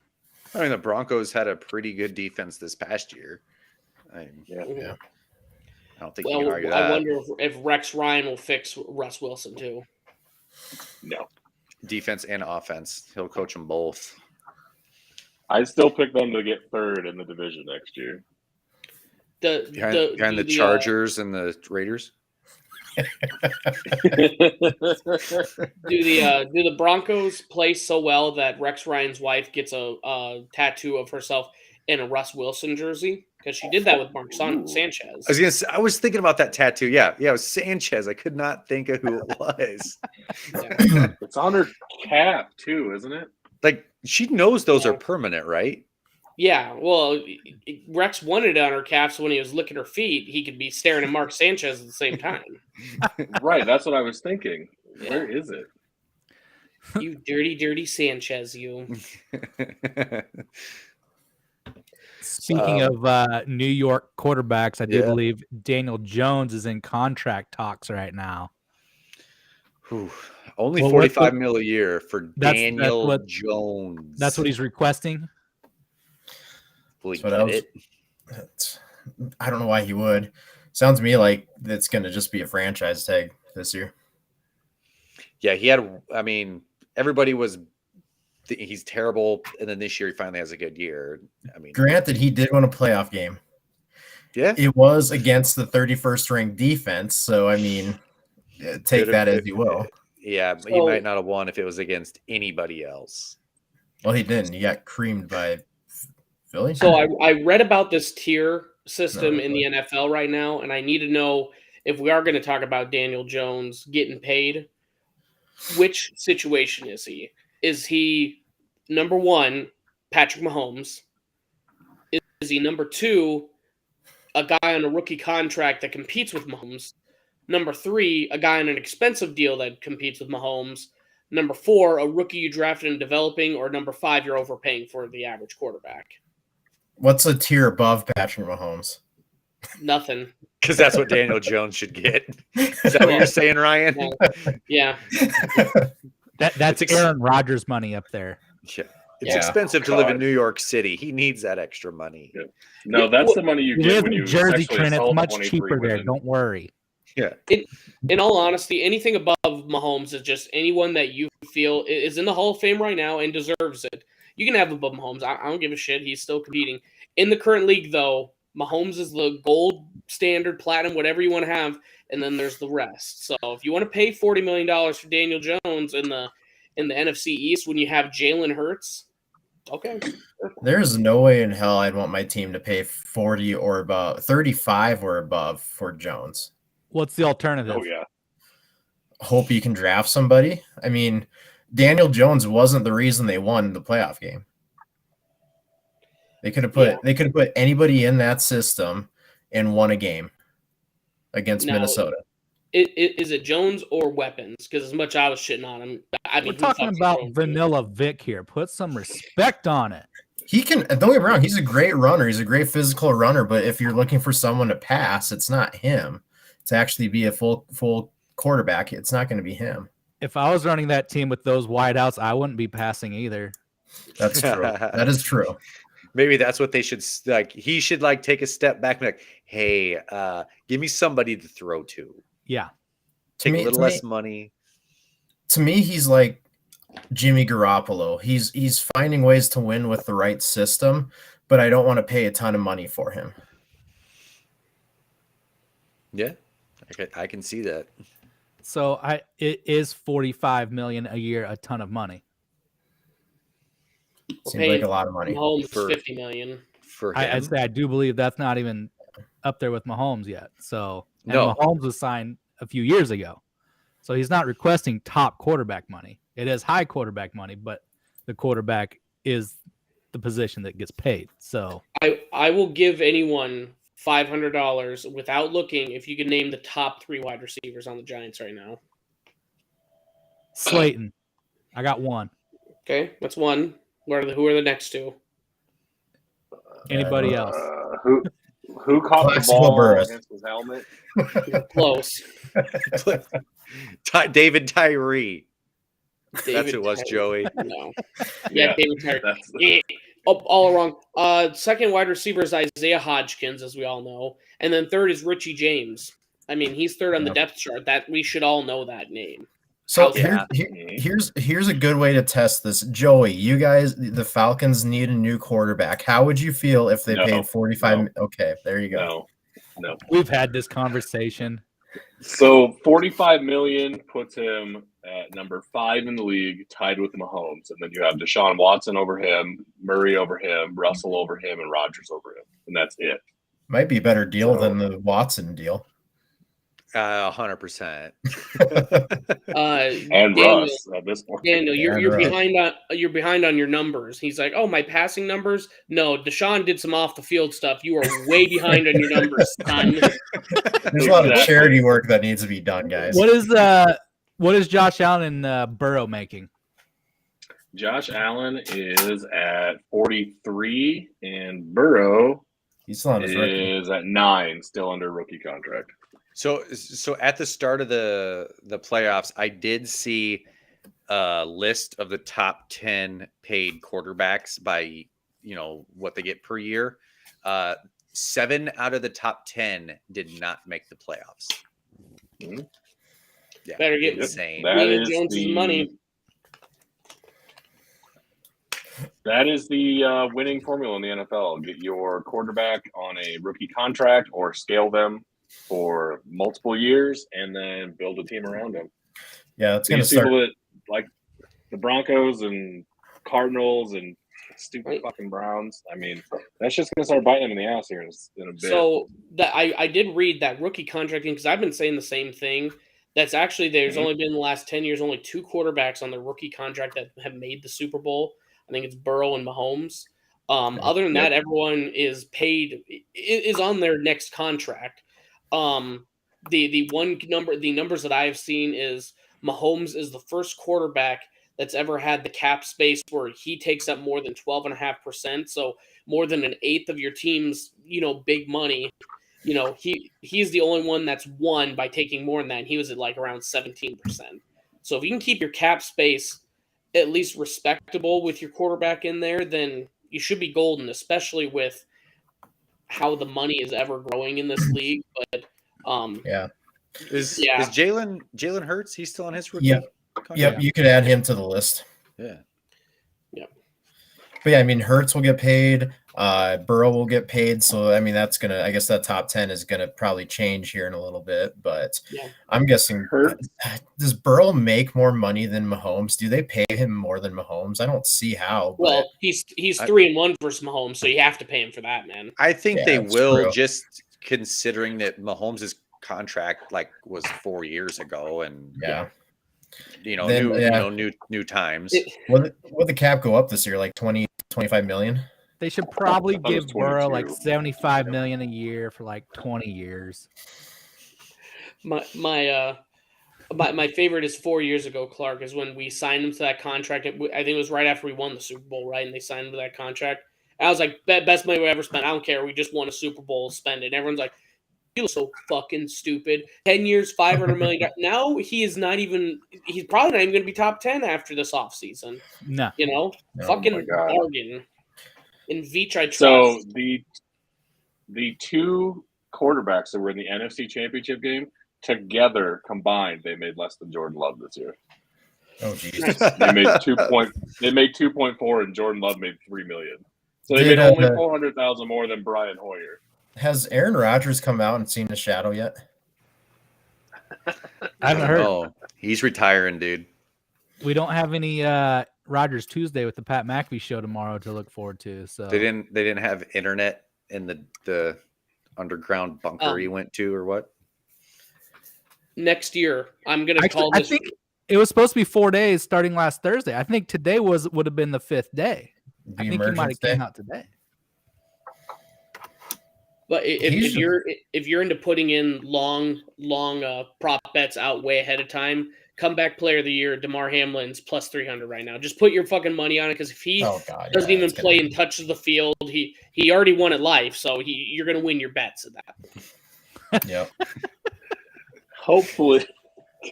I mean, the Broncos had a pretty good defense this past year. Yeah. I don't think you can Well, argue I that. wonder if Rex Ryan will fix Russ Wilson too. No. Defense and offense. He'll coach them both. I still pick them to get third in the division next year. Behind the Chargers and the Raiders. Do the Broncos play so well that Rex Ryan's wife gets a tattoo of herself in a Russ Wilson jersey? Because she did that with Mark Sanchez. I was thinking about that tattoo. Yeah, it was Sanchez. I could not think of who it was. It's on her cap too, isn't it? Like she knows those are permanent, right? Yeah, well, Rex wanted it on her calf, so when he was licking her feet, he could be staring at Mark Sanchez at the same time. Right, that's what I was thinking. Yeah. Where is it? You dirty, dirty Sanchez, you. Speaking of New York quarterbacks, I do believe Daniel Jones is in contract talks right now. Only $45 million a year for Daniel Jones. That's what he's requesting. Will he get it? I don't know why he would. Sounds to me like it's going to just be a franchise tag this year. Yeah, he had. I mean, everybody was. He's terrible, and then this year he finally has a good year. I mean, granted, he did win a playoff game. Yeah, it was against the 31st ranked defense. So I mean, take that as you will. Yeah, he might not have won if it was against anybody else. Well, he didn't. He got creamed by Philly. So I read about this tier system in the NFL right now, and I need to know if we are going to talk about Daniel Jones getting paid, which situation is he? Is he number one, Patrick Mahomes? Is he number two, a guy on a rookie contract that competes with Mahomes? Number three, a guy on an expensive deal that competes with Mahomes? Number four, a rookie you drafted and developing? Or number five, you're overpaying for the average quarterback? What's a tier above Patrick Mahomes? Nothing. Because that's what Daniel Jones should get. Is that what you're saying, Ryan? Yeah. That's Aaron Rodgers money up there. Yeah. It's expensive to live in New York City. He needs that extra money. Yeah. No, that's the money you get when you Jersey, Trent. It's much cheaper there. Don't worry. Yeah. In all honesty, anything above Mahomes is just anyone that you feel is in the Hall of Fame right now and deserves it. You can have above Mahomes. I don't give a shit. He's still competing. In the current league, though, Mahomes is the gold standard, platinum, whatever you want to have, and then there's the rest. So if you want to pay $40 million for Daniel Jones in the NFC East when you have Jalen Hurts, okay. There's no way in hell I'd want my team to pay 40 or above, 35 or above for Jones. What's the alternative? Oh, yeah. Hope you can draft somebody. I mean, Daniel Jones wasn't the reason they won the playoff game. They could have put anybody in that system and won a game against Minnesota. Is it Jones or weapons? Because as much I was shitting on him, we're talking about Vanilla Vic here. Put some respect on it. He can. Don't get me wrong. He's a great runner. He's a great physical runner. But if you're looking for someone to pass, it's not him. To actually be a full quarterback, it's not going to be him. If I was running that team with those wideouts, I wouldn't be passing either. That's true. That is true. Maybe that's what they should like. He should like take a step back and be like, "Hey, give me somebody to throw to." Yeah, take a little less money. To me, he's like Jimmy Garoppolo. He's finding ways to win with the right system, but I don't want to pay a ton of money for him. Yeah, I can see that. So it is $45 million a year, a ton of money. Seems like a lot of money. Mahomes $50 million for him. I'd say I do believe that's not even up there with Mahomes yet. So, and No. Mahomes was signed a few years ago. So he's not requesting top quarterback money. It is high quarterback money, but the quarterback is the position that gets paid. So I will give anyone $500 without looking if you can name the top 3 wide receivers on the Giants right now. Slayton, I got one. Okay, that's one. Who are the next 2? Anybody else? Who caught the Plaxico ball Burress. against his helmet? You're close. David Tyree. That's who David it was, Tyree. Joey. No. Yeah, David Tyree. That's All wrong. Second wide receiver is Isaiah Hodgkins, as we all know, and then third is Richie James. I mean, he's third on the depth chart. That we should all know that name. So Yeah. here's a good way to test this. Joey, you guys, the Falcons need a new quarterback. How would you feel if they paid 45? No. Okay, there you go. No. We've had this conversation. So $45 million puts him at number 5 in the league, tied with Mahomes, and then you have Deshaun Watson over him, Murray over him, Russell over him, and Rodgers over him, and that's it. Might be a better deal So- than the Watson deal. 100%. And Daniel, Russ at this point. Daniel, Yeah, you're right. behind on your numbers. He's like, oh, my passing numbers. No, Deshaun did some off the field stuff. You are way behind on your numbers, son. There's a lot of Exactly. charity work that needs to be done, guys. What is Josh Allen and Burrow making? Josh Allen is at 43, and Burrow He's still on his rookie. is at 9, still under rookie contract. So at the start of the playoffs, I did see a list of the top 10 paid quarterbacks by what they get per year. 7 out of the top 10 did not make the playoffs. Mhm. Yeah, Better get insane. That Daniel is Jones's money. That is the winning formula in the NFL. Get your quarterback on a rookie contract or scale them for multiple years and then build a team around them. Yeah, it's going to These start. people that like the Broncos and Cardinals and stupid fucking Browns, I mean, that's just going to start biting them in the ass here in a bit. So that I did read that rookie contracting because I've been saying the same thing. That's actually there's only been in the last 10 years only 2 quarterbacks on the rookie contract that have made the Super Bowl. I think it's Burrow and Mahomes. Other than that, everyone is paid is on their next contract. The numbers that I have seen is Mahomes is the first quarterback that's ever had the cap space where he takes up more than 12.5%. So more than an eighth of your team's, big money. He's the only one that's won by taking more than that. And he was at like around 17%. So if you can keep your cap space at least respectable with your quarterback in there, then you should be golden, especially with how the money is ever growing in this league. But Is Jalen Hurts? He's still on his rookie? Yep. contract? Yep, you could add him to the list. Yeah. But yeah, I mean, Hertz will get paid. Burrow will get paid. So, I mean, I guess that top 10 is going to probably change here in a little bit. But I'm guessing, does Burrow make more money than Mahomes? Do they pay him more than Mahomes? I don't see how. Well, he's 3-1 versus Mahomes, so you have to pay him for that, man. I think they that's will, true. just considering that Mahomes' contract was 4 years ago, and new times. Would the cap go up this year, like 20, 25 million? They should probably thought it was give Burrow like 22. $75 million a year for like 20 years. My favorite is 4 years ago, Clark, is when we signed him to that contract. I think it was right after we won the Super Bowl, right? And they signed him to that contract. I was like, best money we ever spent. I don't care. We just won a Super Bowl. Spend it. And everyone's like, you look so fucking stupid. 10 years, $500 million. Now he's probably not even going to be top 10 after this offseason. No. Fucking my God. bargain. In Veach, I trust. So the 2 quarterbacks that were in the NFC Championship game together combined, they made less than Jordan Love this year. Oh, geez. They made 2.4, and Jordan Love made $3 million. So they Did, made only $400,000 more than Brian Hoyer. Has Aaron Rodgers come out and seen the shadow yet? I haven't heard. Oh, he's retiring, dude. We don't have any Rogers Tuesday with the Pat McAfee show tomorrow to look forward to. So They didn't have internet in the underground bunker he went to, or what? Next year, I'm gonna Actually, call I this. think it was supposed to be 4 days starting last Thursday. I think today would have been the 5th day. I think he might have came out today. But if you're into putting in long prop bets out way ahead of time, comeback player of the year, DeMar Hamlin's plus 300 right now. Just put your fucking money on it, because if he doesn't even play and touches the field, he already won at life, so you're gonna win your bets at that. Yep. Hopefully,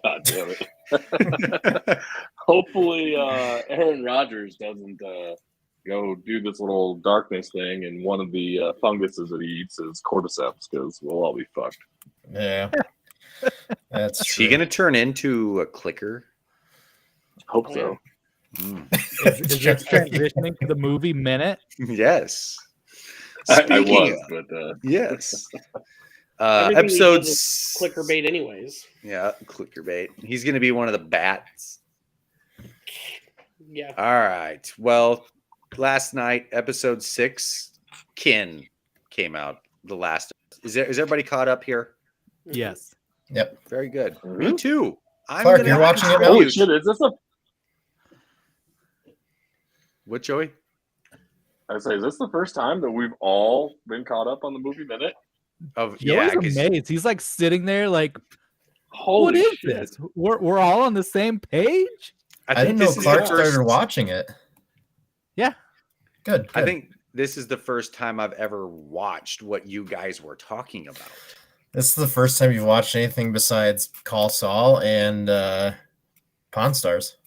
God damn it. Hopefully, Aaron Rodgers doesn't go do this little darkness thing, and one of the funguses that he eats is cordyceps, because we'll all be fucked. Yeah. That's Is true. he going to turn into a clicker? Hope so. Is this transitioning to the movie Minute? Yes. I Speaking was, of- but yes. Everything he Episode does is clicker bait, anyways. Yeah, clicker bait. He's going to be one of the bats. Yeah. All right. Well, last night, episode 6, Kin came out. The last. Is everybody caught up here? Yes. Yep. Very good. Mhm. Me too. I'm Clark, gonna you're watching it now? contribute. holy shit, is this a? What, Joey? I say, is this the first time that we've all been caught up on the movie Minute? Yeah, Joey's 'cause amazed. He's like sitting there like, Holy what is shit. this? We're all on the same page? I think didn't know this is the Clark first- started watching it. Yeah. Good. I good. think this is the first time I've ever watched what you guys were talking about. This is the first time you've watched anything besides Call Saul and Pawn Stars.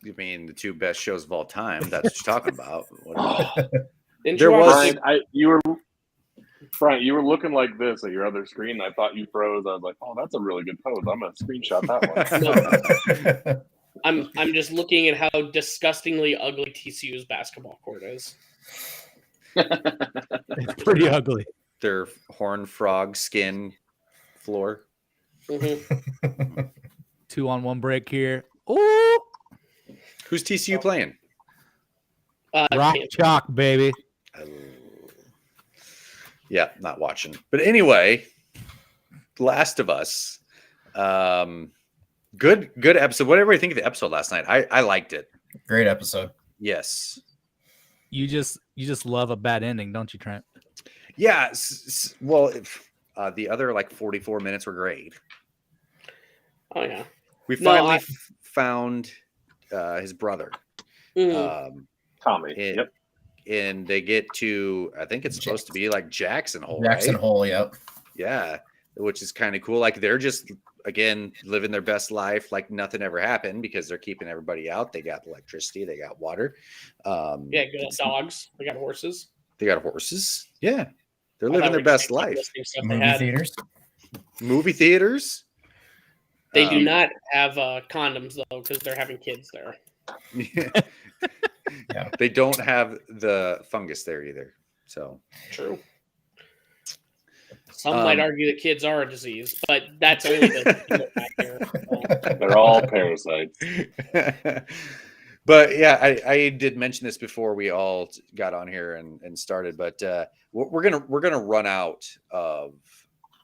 I mean, the 2 best shows of all time. That's what you're talking about. What- Didn't There you was- watch Brian, you were looking like this at your other screen. I thought you froze. I was like, "Oh, that's a really good pose. I'm gonna screenshot that one." I'm just looking at how disgustingly ugly TCU's basketball court is. It's pretty ugly. Their horn frog skin floor. Mhm. 2-on-1 break here. Oh, Who's TCU playing? rock Can't- chalk, baby. Oh. Yeah, not watching. But anyway, Last of Us. Good episode. What did everybody think of the episode last night? I liked it. Great episode. Yes. You just love a bad ending, don't you, Trent? Yeah. Well, the other like 44 minutes were great. Oh yeah. We No, finally I- found his brother. Mhm. Tommy. It- Yep. And they get to, I think it's supposed to be like Jackson Hole, Jackson right? Hole, yep. Yeah, which is kind of cool. Like they're just, again, living their best life like nothing ever happened, because they're keeping everybody out. They got electricity, they got water. Yeah, good dogs. We got horses. They got horses. Yeah, they're I living thought their we best just kept life. listing stuff they Movie had. theaters. Movie theaters. They do not have condoms though, because they're having kids there. Yeah. They don't have the fungus there either. So True. Some might argue that kids are a disease, but that's only the factor. They're all parasites. But yeah, I did mention this before we all got on here and started, but we're gonna run out of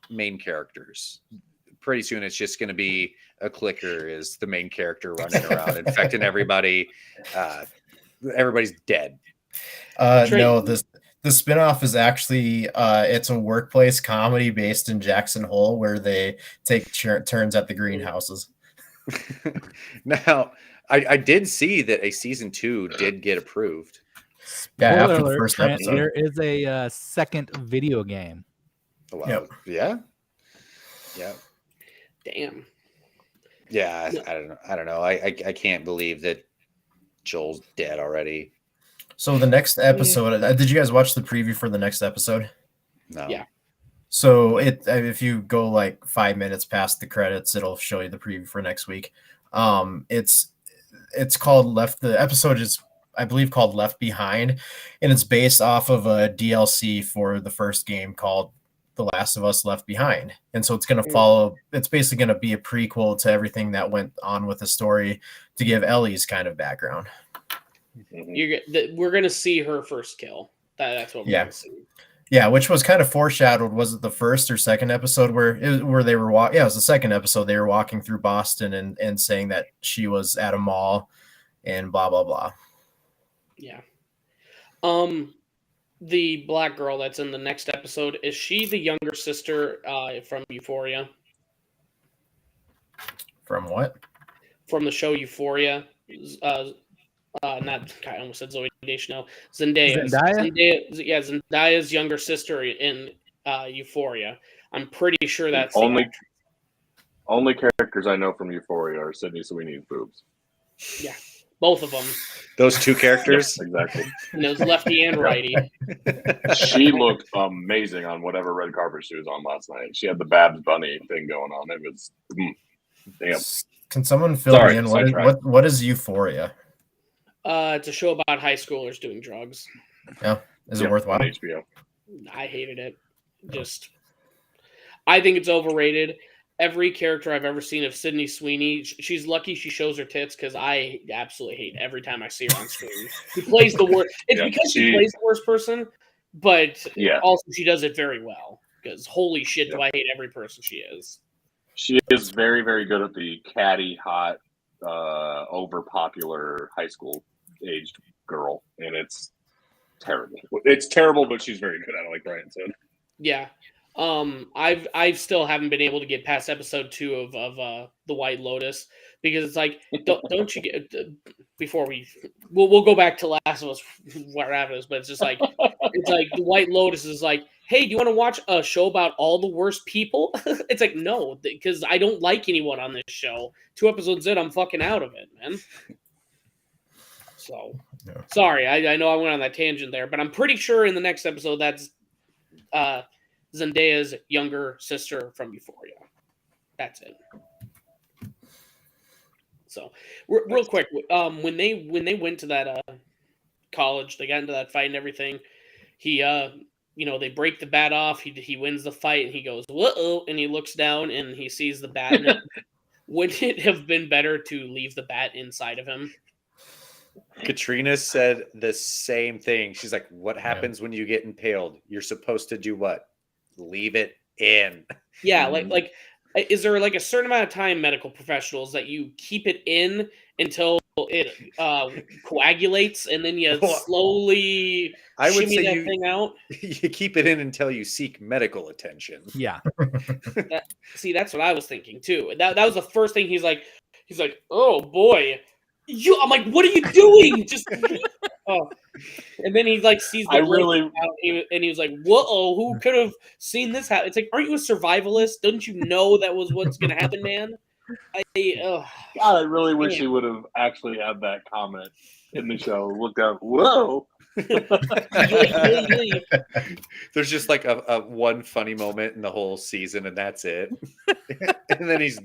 main characters pretty soon. It's just gonna be a clicker is the main character running around infecting everybody. Everybody's dead. No, the spinoff is actually it's a workplace comedy based in Jackson Hole where they take turns at the greenhouses. Now, I did see that a season 2 did get approved. Yeah, Spoiler after the alert, first Trent, episode. there is a second video game. Well, Yep. Yeah. Yeah. Damn. Yeah. I don't know. I can't believe that Joel's dead already. So the next episode, did you guys watch the preview for the next episode? No. Yeah. So if you go like 5 minutes past the credits, it'll show you the preview for next week. It's called the episode is, I believe, called Left Behind, and it's based off of a DLC for the first game called The Last of Us Left Behind. And so it's going to follow, it's basically going to be a prequel to everything that went on with the story to give Ellie's kind of background. We're gonna see her first kill. That's what we're gonna see. Yeah, which was kind of foreshadowed. Was it the first or second episode where they were walking? Yeah, it was the second episode. They were walking through Boston and saying that she was at a mall and blah blah blah. Yeah. The black girl that's in the next episode, is she the younger sister from Euphoria? From what? From the show Euphoria. Not I almost said Zoe Deschanel. Zendaya. Zendaya's younger sister in Euphoria. I'm pretty sure that's only characters I know from Euphoria are Sydney Sweeney's boobs. Yeah, both of them. Those two characters, exactly. And it was lefty and righty. She looked amazing on whatever red carpet she was on last night. She had the Babs Bunny thing going on. It was damn. Can someone fill me in? What is Euphoria? It's a show about high schoolers doing drugs. Yeah, is it worthwhile? On HBO. I hated it. I think it's overrated. Every character I've ever seen of Sydney Sweeney, she's lucky she shows her tits because I absolutely hate every time I see her on screen. She plays the worst. It's because she plays the worst person, but also she does it very well. Because holy shit, do I hate every person she is. She is very, very good at the catty, hot, over-popular high school aged girl, and it's terrible. It's terrible, but she's very good at it, like Brian said. Yeah. I still haven't been able to get past episode 2 of The White Lotus because it's like don't you get before we'll go back to Last of Us what happens, but it's just like it's like The White Lotus is like, hey, do you want to watch a show about all the worst people? It's like, no, because I don't like anyone on this show. 2 episodes in, I'm fucking out of it, man. So sorry, I know I went on that tangent there, but I'm pretty sure in the next episode that's Zendaya's younger sister from Euphoria. That's it. So, real quick, when they went to that college, they got into that fight and everything. He, they break the bat off. He wins the fight and he goes, "Whoa!" and he looks down and he sees the bat. And wouldn't it have been better to leave the bat inside of him? Katrina said the same thing. She's like, "What happens when you get impaled? You're supposed to do what? Leave it in." Yeah, like is there like a certain amount of time, medical professionals, that you keep it in until it coagulates and then you slowly shimmy that thing out? You keep it in until you seek medical attention. Yeah. That's what I was thinking too. That was the first thing he's like, "Oh boy." I'm like, what are you doing? Just and then he like sees the out, and he was like, "Whoa, who could have seen this happen?" It's like, aren't you a survivalist? Don't you know that was what's gonna happen, man? God, I really wish he would have actually had that comment in the show. Look out! Whoa. There's just like a one funny moment in the whole season, and that's it. And then he's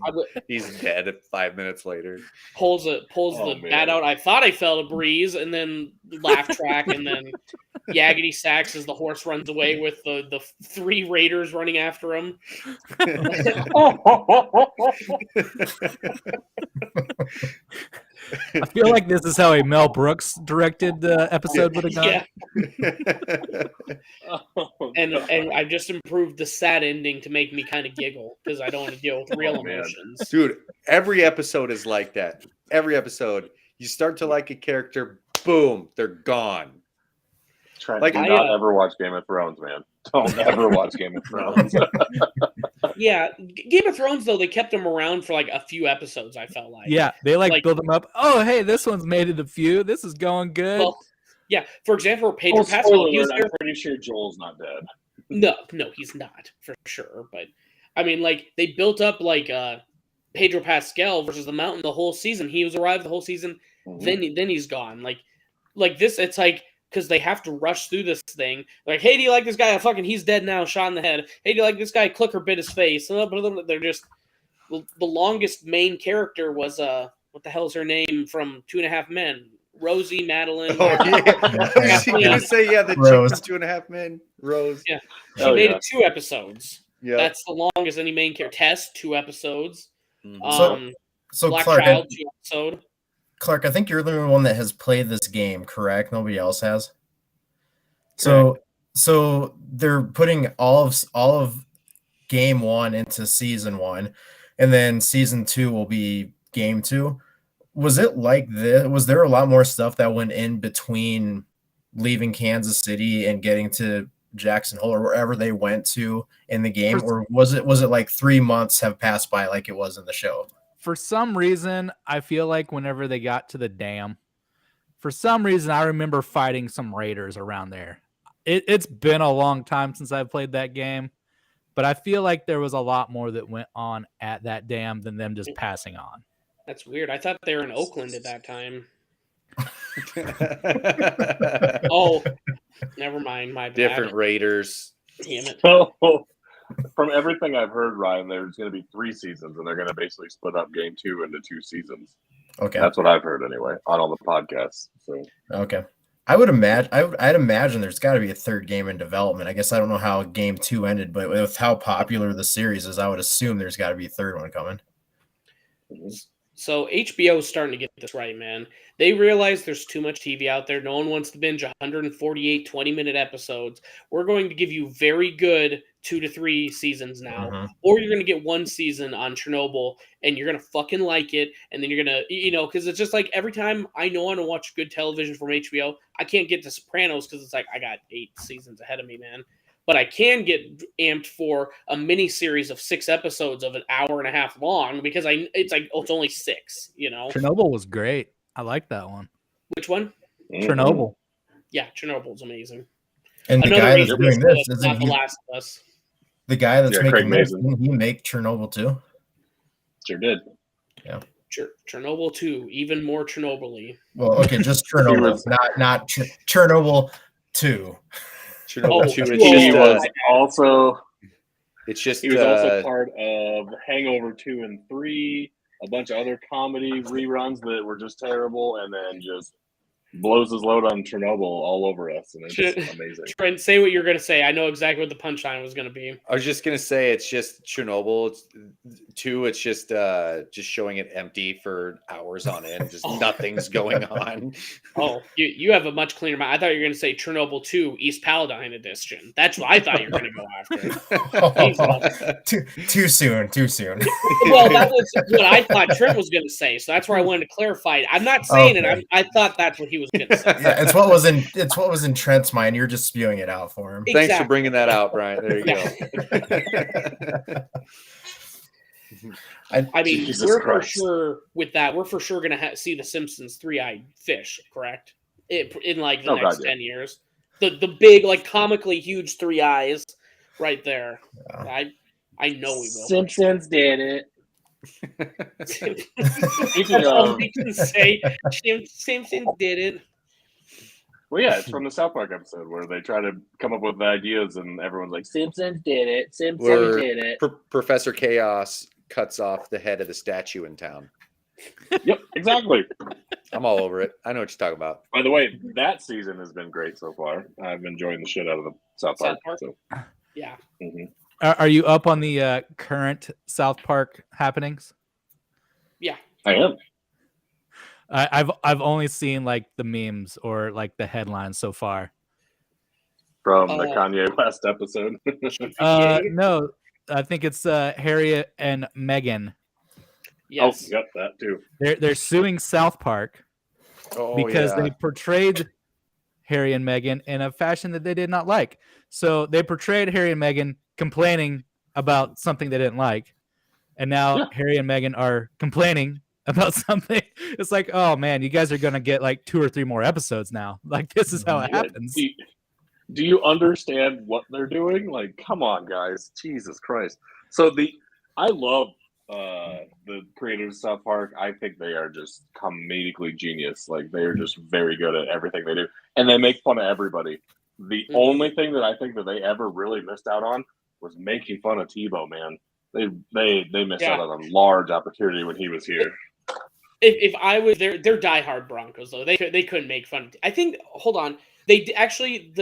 dead 5 minutes later. Pulls the bat out. I thought I felt a breeze, and then laugh track, and then Yaggity Sacks as the horse runs away with the 3 raiders running after him. I feel like this is how a Mel Brooks directed episode would have gone. Yeah. And I've just improved the sad ending to make me kind of giggle because I don't want to deal with real emotions. Dude, every episode is like that. Every episode, you start to like a character, boom, they're gone. Trent, do not ever watch Game of Thrones, man. Don't ever watch Game of Thrones. Yeah, Game of Thrones, though, they kept them around for like a few episodes, I felt like. Yeah, they like build them up. Oh, hey, this one's made it a few. This is going good. Well, yeah, for example, Pedro Pascal. I'm pretty sure Joel's not dead. No, he's not, for sure. But, I mean, like, they built up, like, Pedro Pascal versus the Mountain the whole season. He was arrived the whole season, then he's gone. Like this, it's like, because they have to rush through this thing. Like, hey, do you like this guy? He's dead now, shot in the head. Hey, do you like this guy? Clicker bit his face. They're just, the longest main character was, what the hell's her name from 2.5 Men? Rosie Madeline. Oh, yeah. I was going to say, the chick from 2.5 Men. Rose. Yeah. She made it 2 episodes. Yeah. That's the longest any main character. Test, 2 episodes. So Black Clark, Child, 2 episodes. Clark, I think you're the only one that has played this game, correct? Nobody else has. So they're putting all of game 1 into season 1, and then season 2 will be game 2. Was it like this? Was there a lot more stuff that went in between leaving Kansas City and getting to Jackson Hole or wherever they went to in the game, or was it like 3 months have passed by like it was in the show? For some reason, I feel like whenever they got to the dam, for some reason, I remember fighting some raiders around there. It's been a long time since I've played that game, but I feel like there was a lot more that went on at that dam than them just passing on. That's weird. I thought they were in Oakland at that time. Oh, never mind. My bad. Different Raiders. Damn it. So, from everything I've heard, Ryan, there's going to be 3 seasons, and they're going to basically split up game 2 into 2 seasons. Okay, That's what I've heard anyway on all the podcasts. So, okay. I'd imagine there's got to be a third game in development. I guess I don't know how game 2 ended, but with how popular the series is, I would assume there's got to be a third one coming. So HBO is starting to get this right, man. They realize there's too much TV out there. No one wants to binge 148 20-minute episodes. We're going to give you very good 2 to 3 seasons now, or you're going to get 1 season on Chernobyl, and you're going to fucking like it, and then you're going to, because it's just like every time I know I want to watch good television from HBO, I can't get to Sopranos because it's like I got 8 seasons ahead of me, man. But I can get amped for a mini series of 6 episodes of an hour and a half long because it's only 6, Chernobyl was great. I like that one. Which one? Chernobyl. Yeah, Chernobyl's amazing. And the Another guy that's reason doing it's this, good, isn't not The he? Last of Us. The guy that's Craig making this, Mazin. didn't he make Chernobyl too? sure did. Chernobyl 2, even more Chernobyl-y. Well, okay, just Chernobyl, not Chernobyl 2. Chernobyl Oh, 2. He was also It's also part of Hangover 2 and 3, a bunch of other comedy reruns that were just terrible, and then just blows his load on Chernobyl all over us, and it's amazing. Trent, say what you're going to say. I know exactly what the punchline was going to be. I was just gonna say it's just Chernobyl 2. It's just showing it empty for hours on end. Just nothing's going on. Oh, you have a much cleaner mind. I thought you were going to say Chernobyl 2 East Paladine Edition. That's what I thought you were going to go after. Too soon. Well, that was what I thought Trent was going to say, so that's where I wanted to clarify. I'm not saying it. I thought that's what he was going to say. Yeah, it's what was in Trent's mind. You're just spewing it out for him. Thanks for bringing that out, Brian. There you go. I mean, Jesus we're Christ. for sure with that. We're for sure going to see the Simpsons 3-eyed fish, correct? In like the next 10 years, the big, like comically huge 3 eyes, right there. Yeah. I know we will. Simpsons did it. That's all we can say. Simpsons did it. Well, yeah, it's from the South Park episode where they try to come up with ideas, and everyone's like, "Simpsons did it. Simpsons did it." Professor Chaos cuts off the head of the statue in town. Yep, exactly. I'm all over it. I know what you're talking about. By the way, that season has been great so far. I'm enjoying the shit out of the South Park. So. Yeah. Mm-hmm. Are you up on the current South Park happenings? Yeah, I am. I've only seen like the memes or like the headlines so far. From the Kanye West episode. No, I think it's Harry and Meghan. Yes. Oh, yep, that too. They're suing South Park because they portrayed Harry and Meghan in a fashion that they did not like. So they portrayed Harry and Meghan complaining about something they didn't like, and now Harry and Meghan are complaining about something. It's like, oh man, you guys are gonna get like 2 or 3 more episodes now. Like this is how it happens. Do you understand what they're doing? Like, come on, guys, Jesus Christ! So I love the creators of South Park. I think they are just comedically genius. Like they are just very good at everything they do, and they make fun of everybody. The only thing that I think that they ever really missed out on was making fun of Tebow, man. They missed out on a large opportunity when he was here. If I was they're diehard Broncos though. They couldn't make fun of. I think. Hold on. They actually.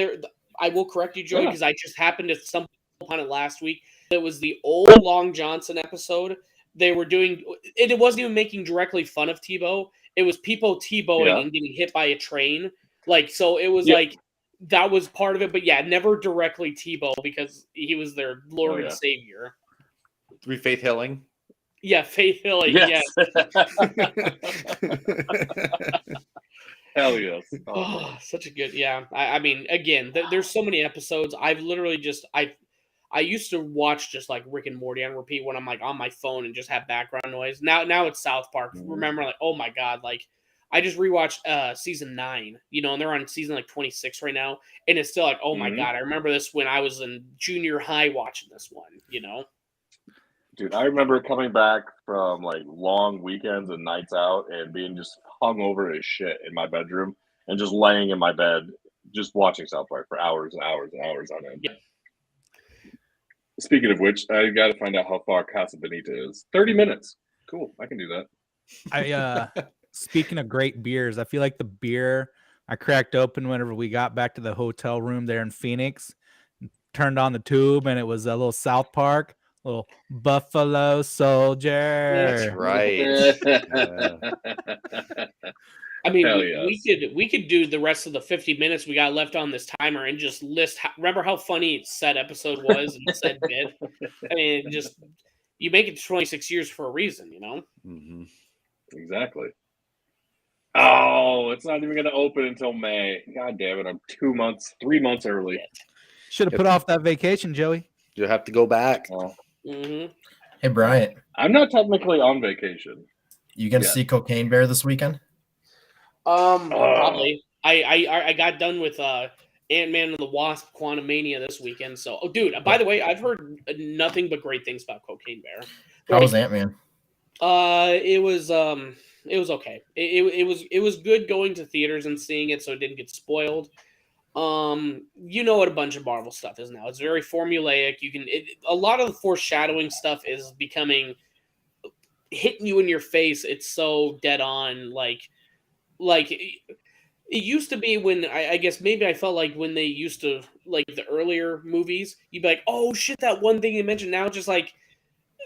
I will correct you, Joey, because I just happened to stumble upon it last week. It was the old Long Johnson episode. They were doing it. It wasn't even making directly fun of Tebow. it was people T-bowing Yeah. and getting hit by a train. Like, so it was Yep. like that was part of it, but yeah, never directly T-bow because he was their Lord Oh, and yeah. Savior. Three Faith Hilling. Yeah, Faith Hilling. Yes. Yes. Hell yes. Oh, such a good, yeah. I mean, again, there's so many episodes. I've literally just I used to watch just like Rick and Morty on repeat when I'm like on my phone and just have background noise. Now it's South Park. Remember, like, oh my god, like I just rewatched season 9, you know, and they're on season like 26 right now, and it's still like, oh my god, I remember this when I was in junior high watching this one, you know. Dude, I remember coming back from like long weekends and nights out and being just hungover as shit in my bedroom and just laying in my bed, just watching South Park for hours and hours and hours on end. Yep. Speaking of which, I got to find out how far Casa Bonita is. 30 minutes. Cool. I can do that. Speaking of great beers, I feel like the beer I cracked open whenever we got back to the hotel room there in Phoenix, turned on the tube, and it was a little South Park, little Buffalo Soldier. That's right. I mean, Hell we could do the rest of the 50 minutes we got left on this timer and just list. Remember how funny said episode was and said bit? I mean, just you make it 26 years for a reason, you know. Mm-hmm. Exactly. Oh, it's not even going to open until May. God damn it! I'm 3 months early. Should have put off that vacation, Joey. You'll have to go back. Well, Mm-hmm. Hey, Bryant, I'm not technically on vacation. you gonna see Cocaine Bear this weekend? Probably. I got done with Ant-Man and the Wasp: Quantumania this weekend. So, oh, dude. By the way, I've heard nothing but great things about Cocaine Bear. How was Ant-Man? It was okay. It was good going to theaters and seeing it, so it didn't get spoiled. You know what a bunch of Marvel stuff is now. It's very formulaic. A lot of the foreshadowing stuff is becoming hitting you in your face. It's so dead on. Like it used to be when I guess maybe I felt like when they used to like the earlier movies, you'd be like, oh shit, that one thing you mentioned. Now just like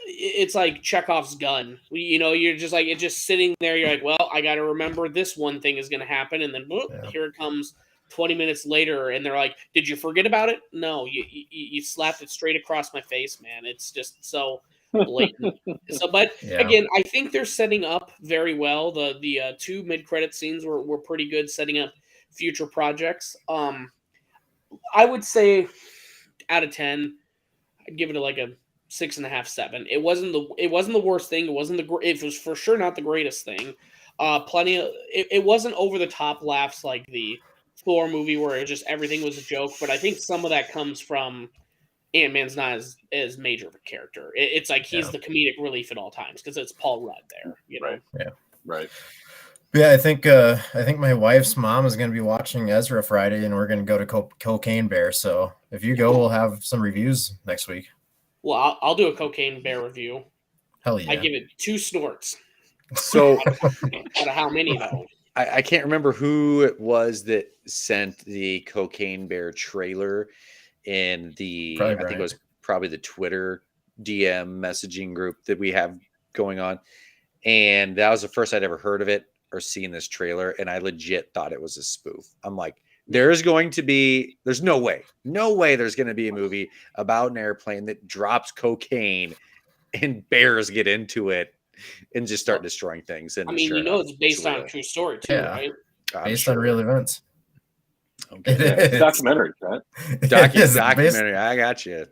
it's like Chekhov's gun. You know, you're just like it's just sitting there. You're like, well, I got to remember this one thing is going to happen, and then whoop, here it comes 20 minutes later, and they're like, did you forget about it? No, you slapped it straight across my face, man. It's just so blatant. So, but again, I think they're setting up very well. The 2 mid-credit scenes were pretty good, setting up future projects. I would say out of 10, I'd give it like a 6.5, 7. It wasn't the worst thing. It was for sure not the greatest thing. Plenty of it wasn't over the top laughs like the Thor movie where it just everything was a joke. But I think some of that comes from Ant-Man's not as major of a character. It's like he's the comedic relief at all times because it's Paul Rudd there. You know? Right. Yeah. Right. Yeah, I think my wife's mom is going to be watching Ezra Friday, and we're going to go to Cocaine Bear. So if you go, we'll have some reviews next week. Well, I'll do a Cocaine Bear review. Hell yeah! I give it 2 snorts. So out of how many though? I can't remember who it was that sent the Cocaine Bear trailer in the I think it was probably the Twitter DM messaging group that we have going on. And that was the first I'd ever heard of it or seen this trailer. And I legit thought it was a spoof. I'm like, there's no way there's going to be a movie about an airplane that drops cocaine and bears get into it and just start destroying things. And I mean, it's based on a true story too, right? Based on real events. Okay. It's documentary, right? Documentary. I got you.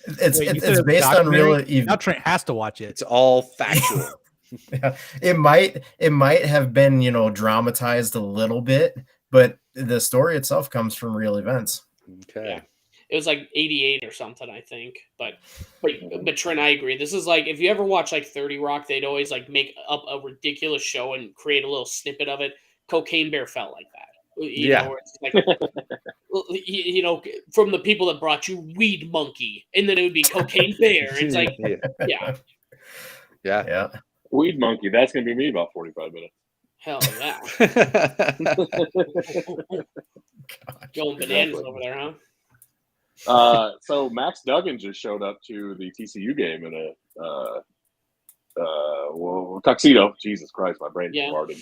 It's based on real. Now Trent has to watch it. It's all factual. Yeah, it might have been dramatized a little bit, but the story itself comes from real events. Okay. Yeah. It was like 88 or something, I think. But Trent, I agree. This is like if you ever watch like 30 Rock, they'd always like make up a ridiculous show and create a little snippet of it. Cocaine Bear felt like that. You know, where it's like, from the people that brought you Weed Monkey, and then it would be Cocaine Bear. It's like, yeah. Weed Monkey. That's gonna be me about 45 minutes. Hell yeah. Going bananas over there, huh? So Max Duggan just showed up to the TCU game in a tuxedo. Jesus Christ, my brain farted.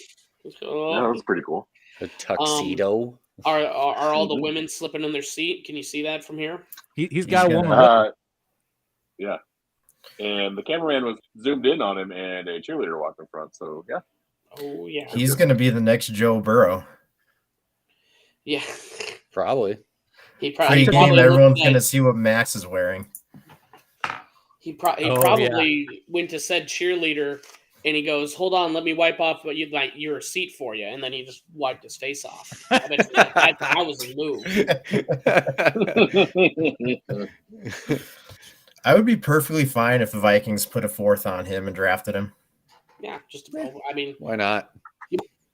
Yeah, that's pretty cool. A tuxedo. Are all the women slipping in their seat? Can you see that from here? He's got a got- woman. with him. Yeah. And the cameraman was zoomed in on him, and a cheerleader walked in front. So yeah. Oh yeah. He's going to be the next Joe Burrow. Yeah. Probably. He probably Pre-game, everyone's looked going to at- see what Max is wearing. He Oh, probably went to said cheerleader and he goes, "Hold on, let me wipe off what you like your seat for you," and then he just wiped his face off. I bet you that was his move. I would be perfectly fine if the Vikings put a fourth on him and drafted him. Yeah, I mean, Why not?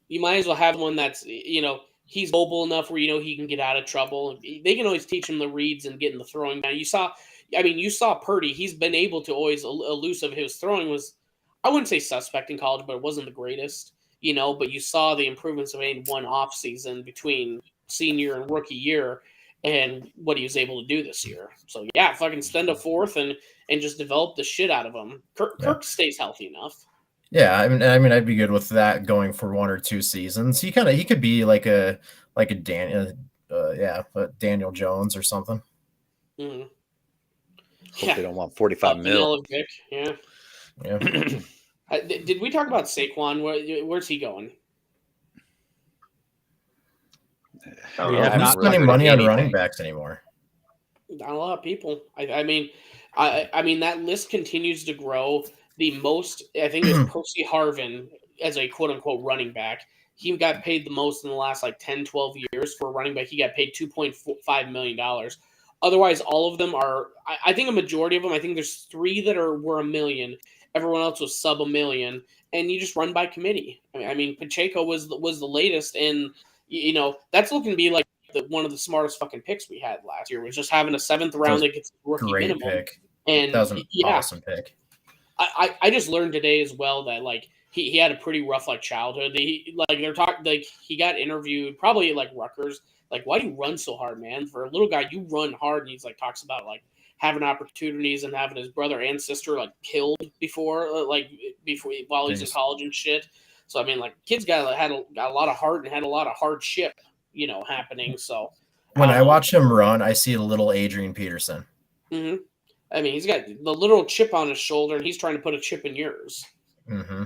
you might as well have one that's he's mobile enough where he can get out of trouble. They can always teach him the reads and get in the throwing down. You saw Purdy. He's been able to always elusive. His throwing was, I wouldn't say suspect in college, but it wasn't the greatest. But you saw the improvements made in one off season between senior and rookie year, and what he was able to do this year. So yeah, fucking spend a fourth and just develop the shit out of him. Kirk stays healthy enough. Yeah, I mean, I'd be good with that going for 1 or 2 seasons. He could be like a Daniel Jones or something. Mm-hmm. Hope they don't want 45 mil. Vic, yeah. Yeah. Did we talk about Saquon? Where's he going? We Who's have not spending heard money on anything. running backs anymore? Not a lot of people. I mean that list continues to grow. The most, I think, is Percy Harvin as a quote unquote running back. He got paid the most in the last 10, 12 years for a running back. He got paid $2.5 million. Otherwise, all of them are, I think a majority of them, I think there's 3 that were $1 million. Everyone else was sub $1 million. And you just run by committee. I mean, Pacheco was the latest. And, that's looking to be like one of the smartest fucking picks we had last year. Was just having a 7th round that gets rookie Great minimum. pick. And That was an awesome pick. I just learned today as well that he had a pretty rough childhood. They're talking he got interviewed probably at Rutgers. Why do you run so hard, man? For a little guy, you run hard. And he's talks about having opportunities and having his brother and sister killed before while he's in college and shit. So I mean, kids got a lot of heart and had a lot of hardship, happening. So when I watch him run, I see a little Adrian Peterson. Mm-hmm. I mean, he's got the little chip on his shoulder, and he's trying to put a chip in yours. Mm-hmm.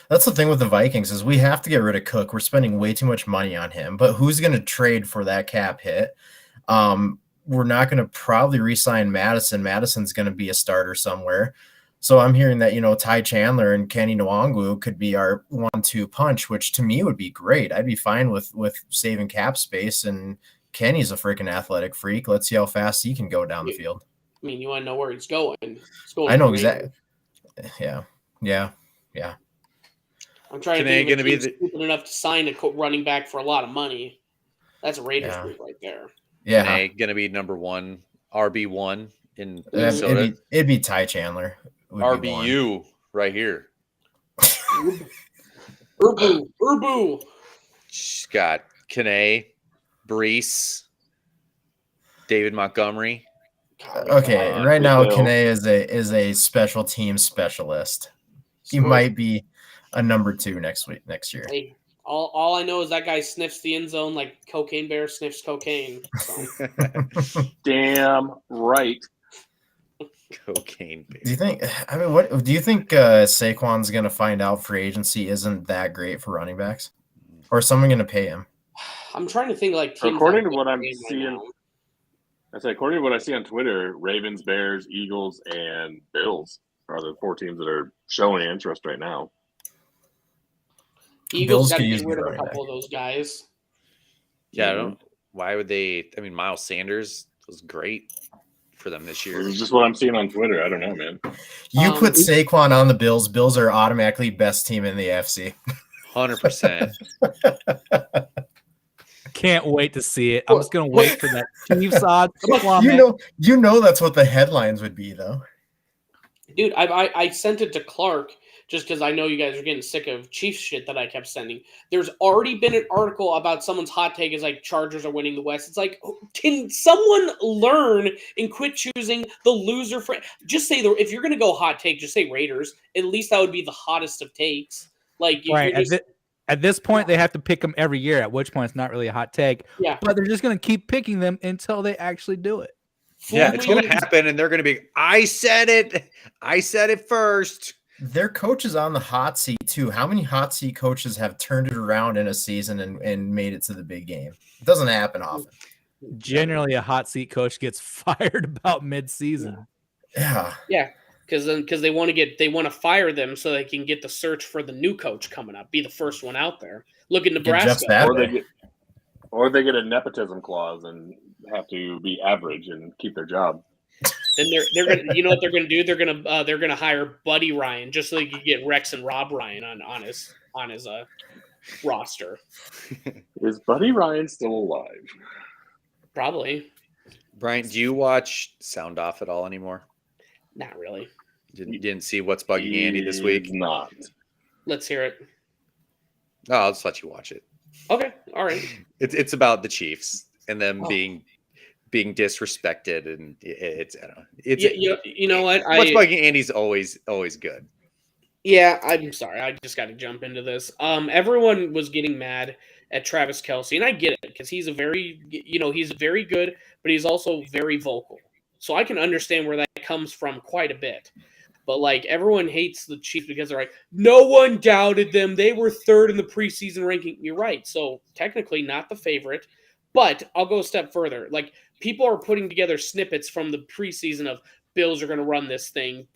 That's the thing with the Vikings is we have to get rid of Cook. We're spending way too much money on him, but who's going to trade for that cap hit? We're not going to probably re-sign Madison. Madison's going to be a starter somewhere. So I'm hearing that, Ty Chandler and Kenny Nwangwu could be our 1-2 punch, which to me would be great. I'd be fine with saving cap space, and Kenny's a freaking athletic freak. Let's see how fast he can go down the field. I mean, you want to know where he's going. He's going I know great. exactly. Yeah. I'm trying to think of a team stupid enough to sign a running back for a lot of money. That's a Raiders group right there. Yeah. Going to be number 1, RB1 in Minnesota. It'd be Ty Chandler. RBU right here. Urbu. Scott, Kane, Brees, David Montgomery. Okay, right now Kane is a special team specialist. He might be a number 2 next year. Hey, all I know is that guy sniffs the end zone like Cocaine Bear sniffs cocaine. So. Damn right. Cocaine Bear. Do you think? I mean, what do you think? Saquon's gonna find out free agency isn't that great for running backs, or is someone gonna pay him? I'm trying to think teams according to what I'm seeing. According to what I see on Twitter, Ravens, Bears, Eagles, and Bills are the 4 teams that are showing interest right now. Eagles got to get rid of a couple of those guys. Yeah, I don't. Why would they? I mean, Miles Sanders was great for them this year. This is just what I'm seeing on Twitter. I don't know, man. You put Saquon on the Bills. Bills are automatically best team in the AFC. 100%. Can't wait to see it. I'm just gonna wait for that Chiefs odds. You know that's what the headlines would be, though. Dude, I sent it to Clark just because I know you guys are getting sick of Chiefs shit that I kept sending. There's already been an article about someone's hot take is Chargers are winning the West. It's can someone learn and quit choosing the loser? Just say if you're gonna go hot take, just say Raiders. At least that would be the hottest of takes. Right. At this point, they have to pick them every year, at which point it's not really a hot take. Yeah. But they're just going to keep picking them until they actually do it. Yeah, it's going to happen, and they're going to be, I said it. I said it first. Their coach is on the hot seat, too. How many hot seat coaches have turned it around in a season and made it to the big game? It doesn't happen often. Generally, a hot seat coach gets fired about mid-season. Yeah. Yeah. Because they want to fire them so they can get the search for the new coach coming up, be the first one out there. Look at Nebraska. Or they get a nepotism clause and have to be average and keep their job. Then they're gonna, you know what they're gonna do? They're gonna hire Buddy Ryan just so they can get Rex and Rob Ryan on his roster. Is Buddy Ryan still alive? Probably. Brian, do you watch Sound Off at all anymore? Not really. Didn't see What's Bugging Andy this week? Not. Let's hear it. Oh, I'll just let you watch it. Okay, all right. It's about the Chiefs and them being disrespected, and it's I don't know. It's you know what? What's Bugging Andy's always good. Yeah, I'm sorry. I just got to jump into this. Everyone was getting mad at Travis Kelce, and I get it because he's very good, but he's also very vocal. So I can understand where that comes from quite a bit. But like everyone hates the Chiefs because they're like, no one doubted them. They were third in the preseason ranking. You're right. So technically not the favorite, but I'll go a step further. Like people are putting together snippets from the preseason of Bills are going to run this thing.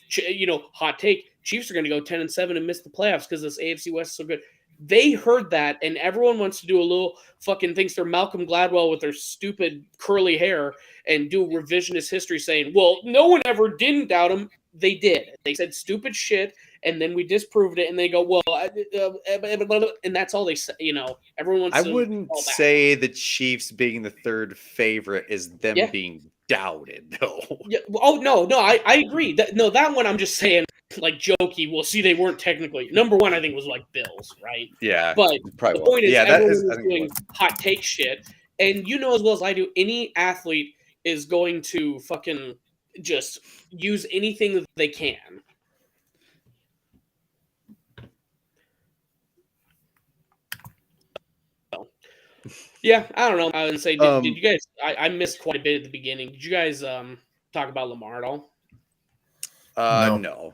Hot take. Chiefs are going to go 10-7 and miss the playoffs because this AFC West is so good. They heard that, and everyone wants to do a little fucking thinks they're Malcolm Gladwell with their stupid curly hair and do revisionist history saying, well, no one ever didn't doubt him. They did. They said stupid shit, and then we disproved it, and they go, well, and that's all they say. Everyone wants I to wouldn't say the Chiefs being the third favorite is them being doubted, though. Yeah. Oh, no, I agree. That one I'm just saying, like, jokey. Well, see, they weren't technically. Number one, I think, was, like, Bills, right? Yeah. But probably the point is, everyone was I doing hot take shit, and you know as well as I do, any athlete is going to fucking just use anything that they can. So, yeah, I don't know. I would say, did you guys? I missed quite a bit at the beginning. Did you guys talk about Lamar at all? No.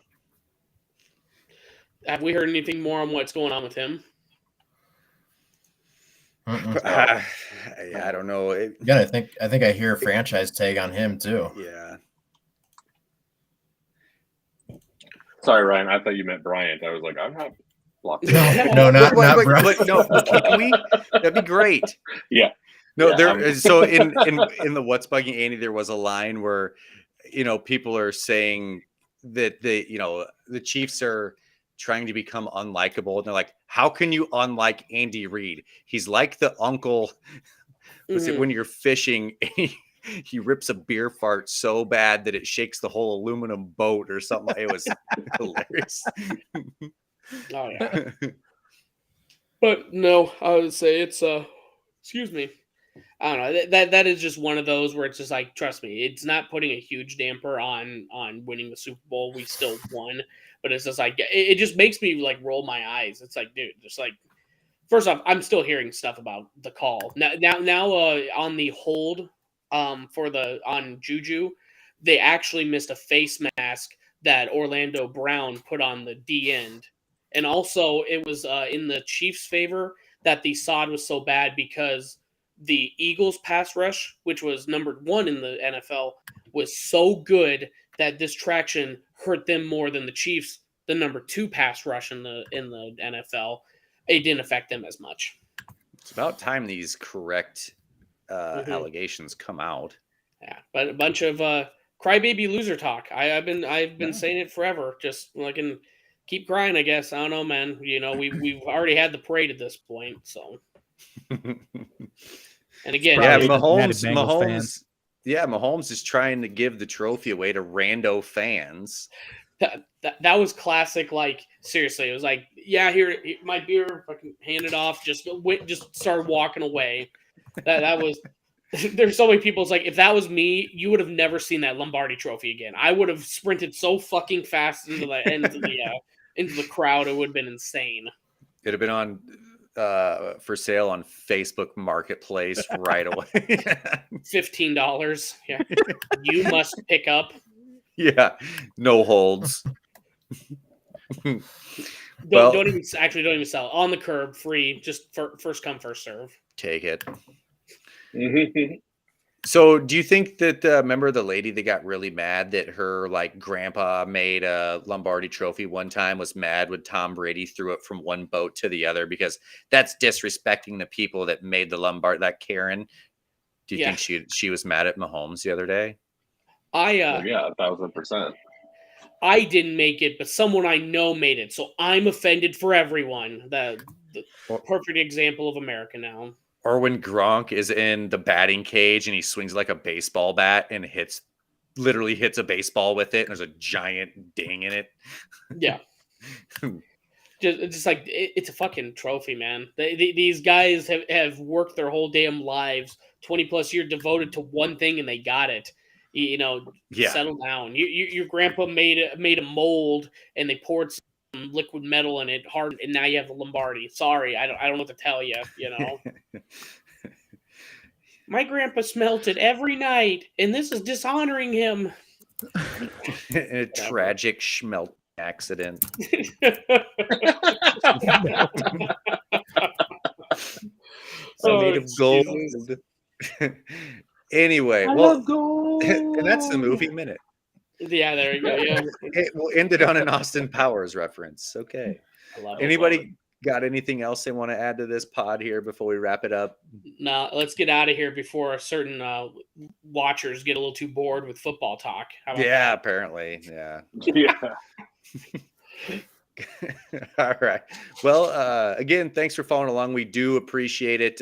Have we heard anything more on what's going on with him? I don't know. Yeah, I think I hear a franchise tag on him too. Yeah. Sorry, Ryan. I thought you meant Bryant. I was like, I'm not blocked. No, not Bryant. No, can we? That'd be great. Yeah. No, Yeah, so in the What's Bugging Andy, there was a line where, people are saying that the Chiefs are trying to become unlikable, and they're like, how can you unlike Andy Reid? He's like the uncle. Was it when you're fishing? He rips a beer fart so bad that it shakes the whole aluminum boat or something. It was hilarious. Oh yeah. But no, I would say it's excuse me. I don't know. That is just one of those where it's just like, trust me, it's not putting a huge damper on winning the Super Bowl. We still won, but it's just like it just makes me like roll my eyes. It's like, dude, just like first off, I'm still hearing stuff about the call now on the hold on Juju, they actually missed a face mask that Orlando Brown put on the D end, and also it was in the Chiefs' favor that the sod was so bad because the Eagles' pass rush, which was number 1 in the NFL, was so good that this traction hurt them more than the Chiefs, the number 2 pass rush in the NFL. It didn't affect them as much. It's about time these correct allegations come out. Yeah, but a bunch of crybaby loser talk. I've been saying it forever. Just like and keep crying, I guess. I don't know, man. We've already had the parade at this point, so. And again, Mahomes is trying to give the trophy away to rando fans. That was classic. Like seriously, it was like, yeah, here my beer, fucking hand it off. Just start walking away. That was. There's so many people. It's like if that was me, you would have never seen that Lombardi Trophy again. I would have sprinted so fucking fast into the crowd. It would have been insane. It'd have been on for sale on Facebook Marketplace right away. $15. Yeah. You must pick up. Yeah, no holds. Don't even sell it. On the curb, free, just first come, first serve. Take it. So do you think that remember the lady that got really mad that her like grandpa made a Lombardi trophy one time, was mad when Tom Brady threw it from one boat to the other because that's disrespecting the people that made the Lombard, that Karen? Do you think she was mad at Mahomes the other day? Yeah, 1,000%. I didn't make it, but someone I know made it. So I'm offended for everyone. The perfect example of America now. Or when Gronk is in the batting cage and he swings like a baseball bat and literally hits a baseball with it, and there's a giant ding in it. Yeah. just like it's a fucking trophy, man. These guys have worked their whole damn lives, 20 plus years devoted to one thing, and they got it. Settle down. Your grandpa made a mold and they poured some liquid metal in it hard, and now you have the Lombardi. Sorry, I don't know what to tell you. My grandpa smelt it every night, and this is dishonoring him. A tragic schmelt accident. Made of gold. Anyway, I love gold. And that's the movie minute. Yeah, there you go. Yeah, we'll end it on an Austin Powers reference. Okay. I love Anybody got anything else they want to add to this pod here before we wrap it up? No, let's get out of here before certain watchers get a little too bored with football talk. How about that? Apparently. Yeah. Yeah. All right. Well, again, thanks for following along. We do appreciate it.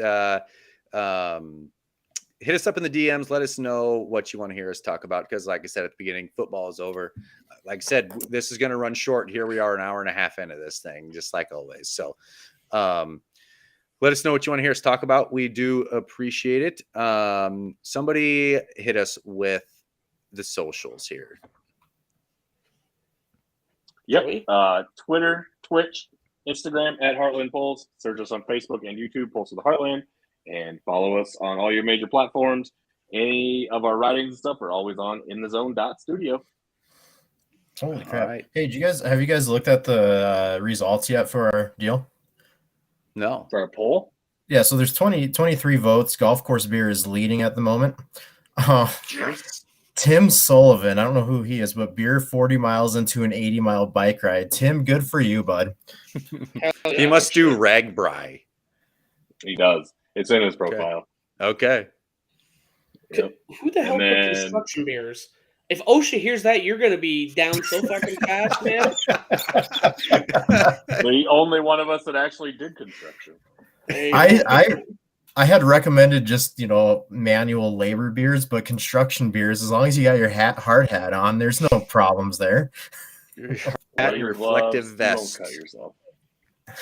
Hit us up in the DMs. Let us know what you want to hear us talk about. Because like I said at the beginning, football is over. Like I said, this is going to run short. Here we are an hour and a half into this thing, just like always. So let us know what you want to hear us talk about. We do appreciate it. Somebody hit us with the socials here. Yep. Twitter, Twitch, Instagram at Heartland Pulse. Search us on Facebook and YouTube, Pulse of the Heartland. And follow us on all your major platforms. Any of our writings and stuff are always on inthezone.studio. Holy crap. Right. Hey, have you guys looked at the results yet for our deal? No. For our poll? Yeah, so there's 23 votes. Golf Course Beer is leading at the moment. Tim Sullivan, I don't know who he is, but beer 40 miles into an 80-mile bike ride. Tim, good for you, bud. He must do Ragbri. He does. It's in his profile. Okay. Yep. Who the hell put construction beers? If OSHA hears that, you're going to be down so fucking fast, man. The only one of us that actually did construction. I had recommended just, manual labor beers, but construction beers, as long as you got your hard hat on, there's no problems there. At your reflective vest. Don't cut yourself.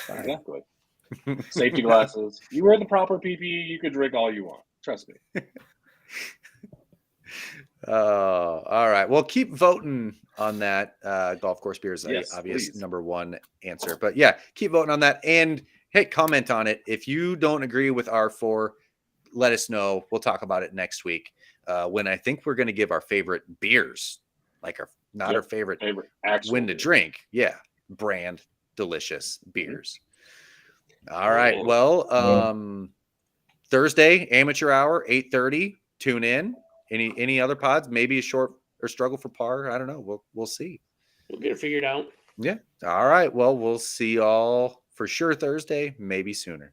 Exactly. Safety glasses. You wear the proper PPE, you could drink all you want. Trust me. All right. Well, keep voting on that. Golf Course Beer is the obvious please. number one answer. But yeah, keep voting on that. And hey, comment on it. If you don't agree with our 4, let us know. We'll talk about it next week when I think we're going to give our favorite beers, like our favorite win to drink. Yeah. Brand delicious beers. All right. Well, Thursday, amateur hour, 8:30. Tune in. Any other pods? Maybe a short or struggle for par. I don't know. We'll see. We'll get it figured out. Yeah. All right. Well, we'll see y'all for sure Thursday, maybe sooner.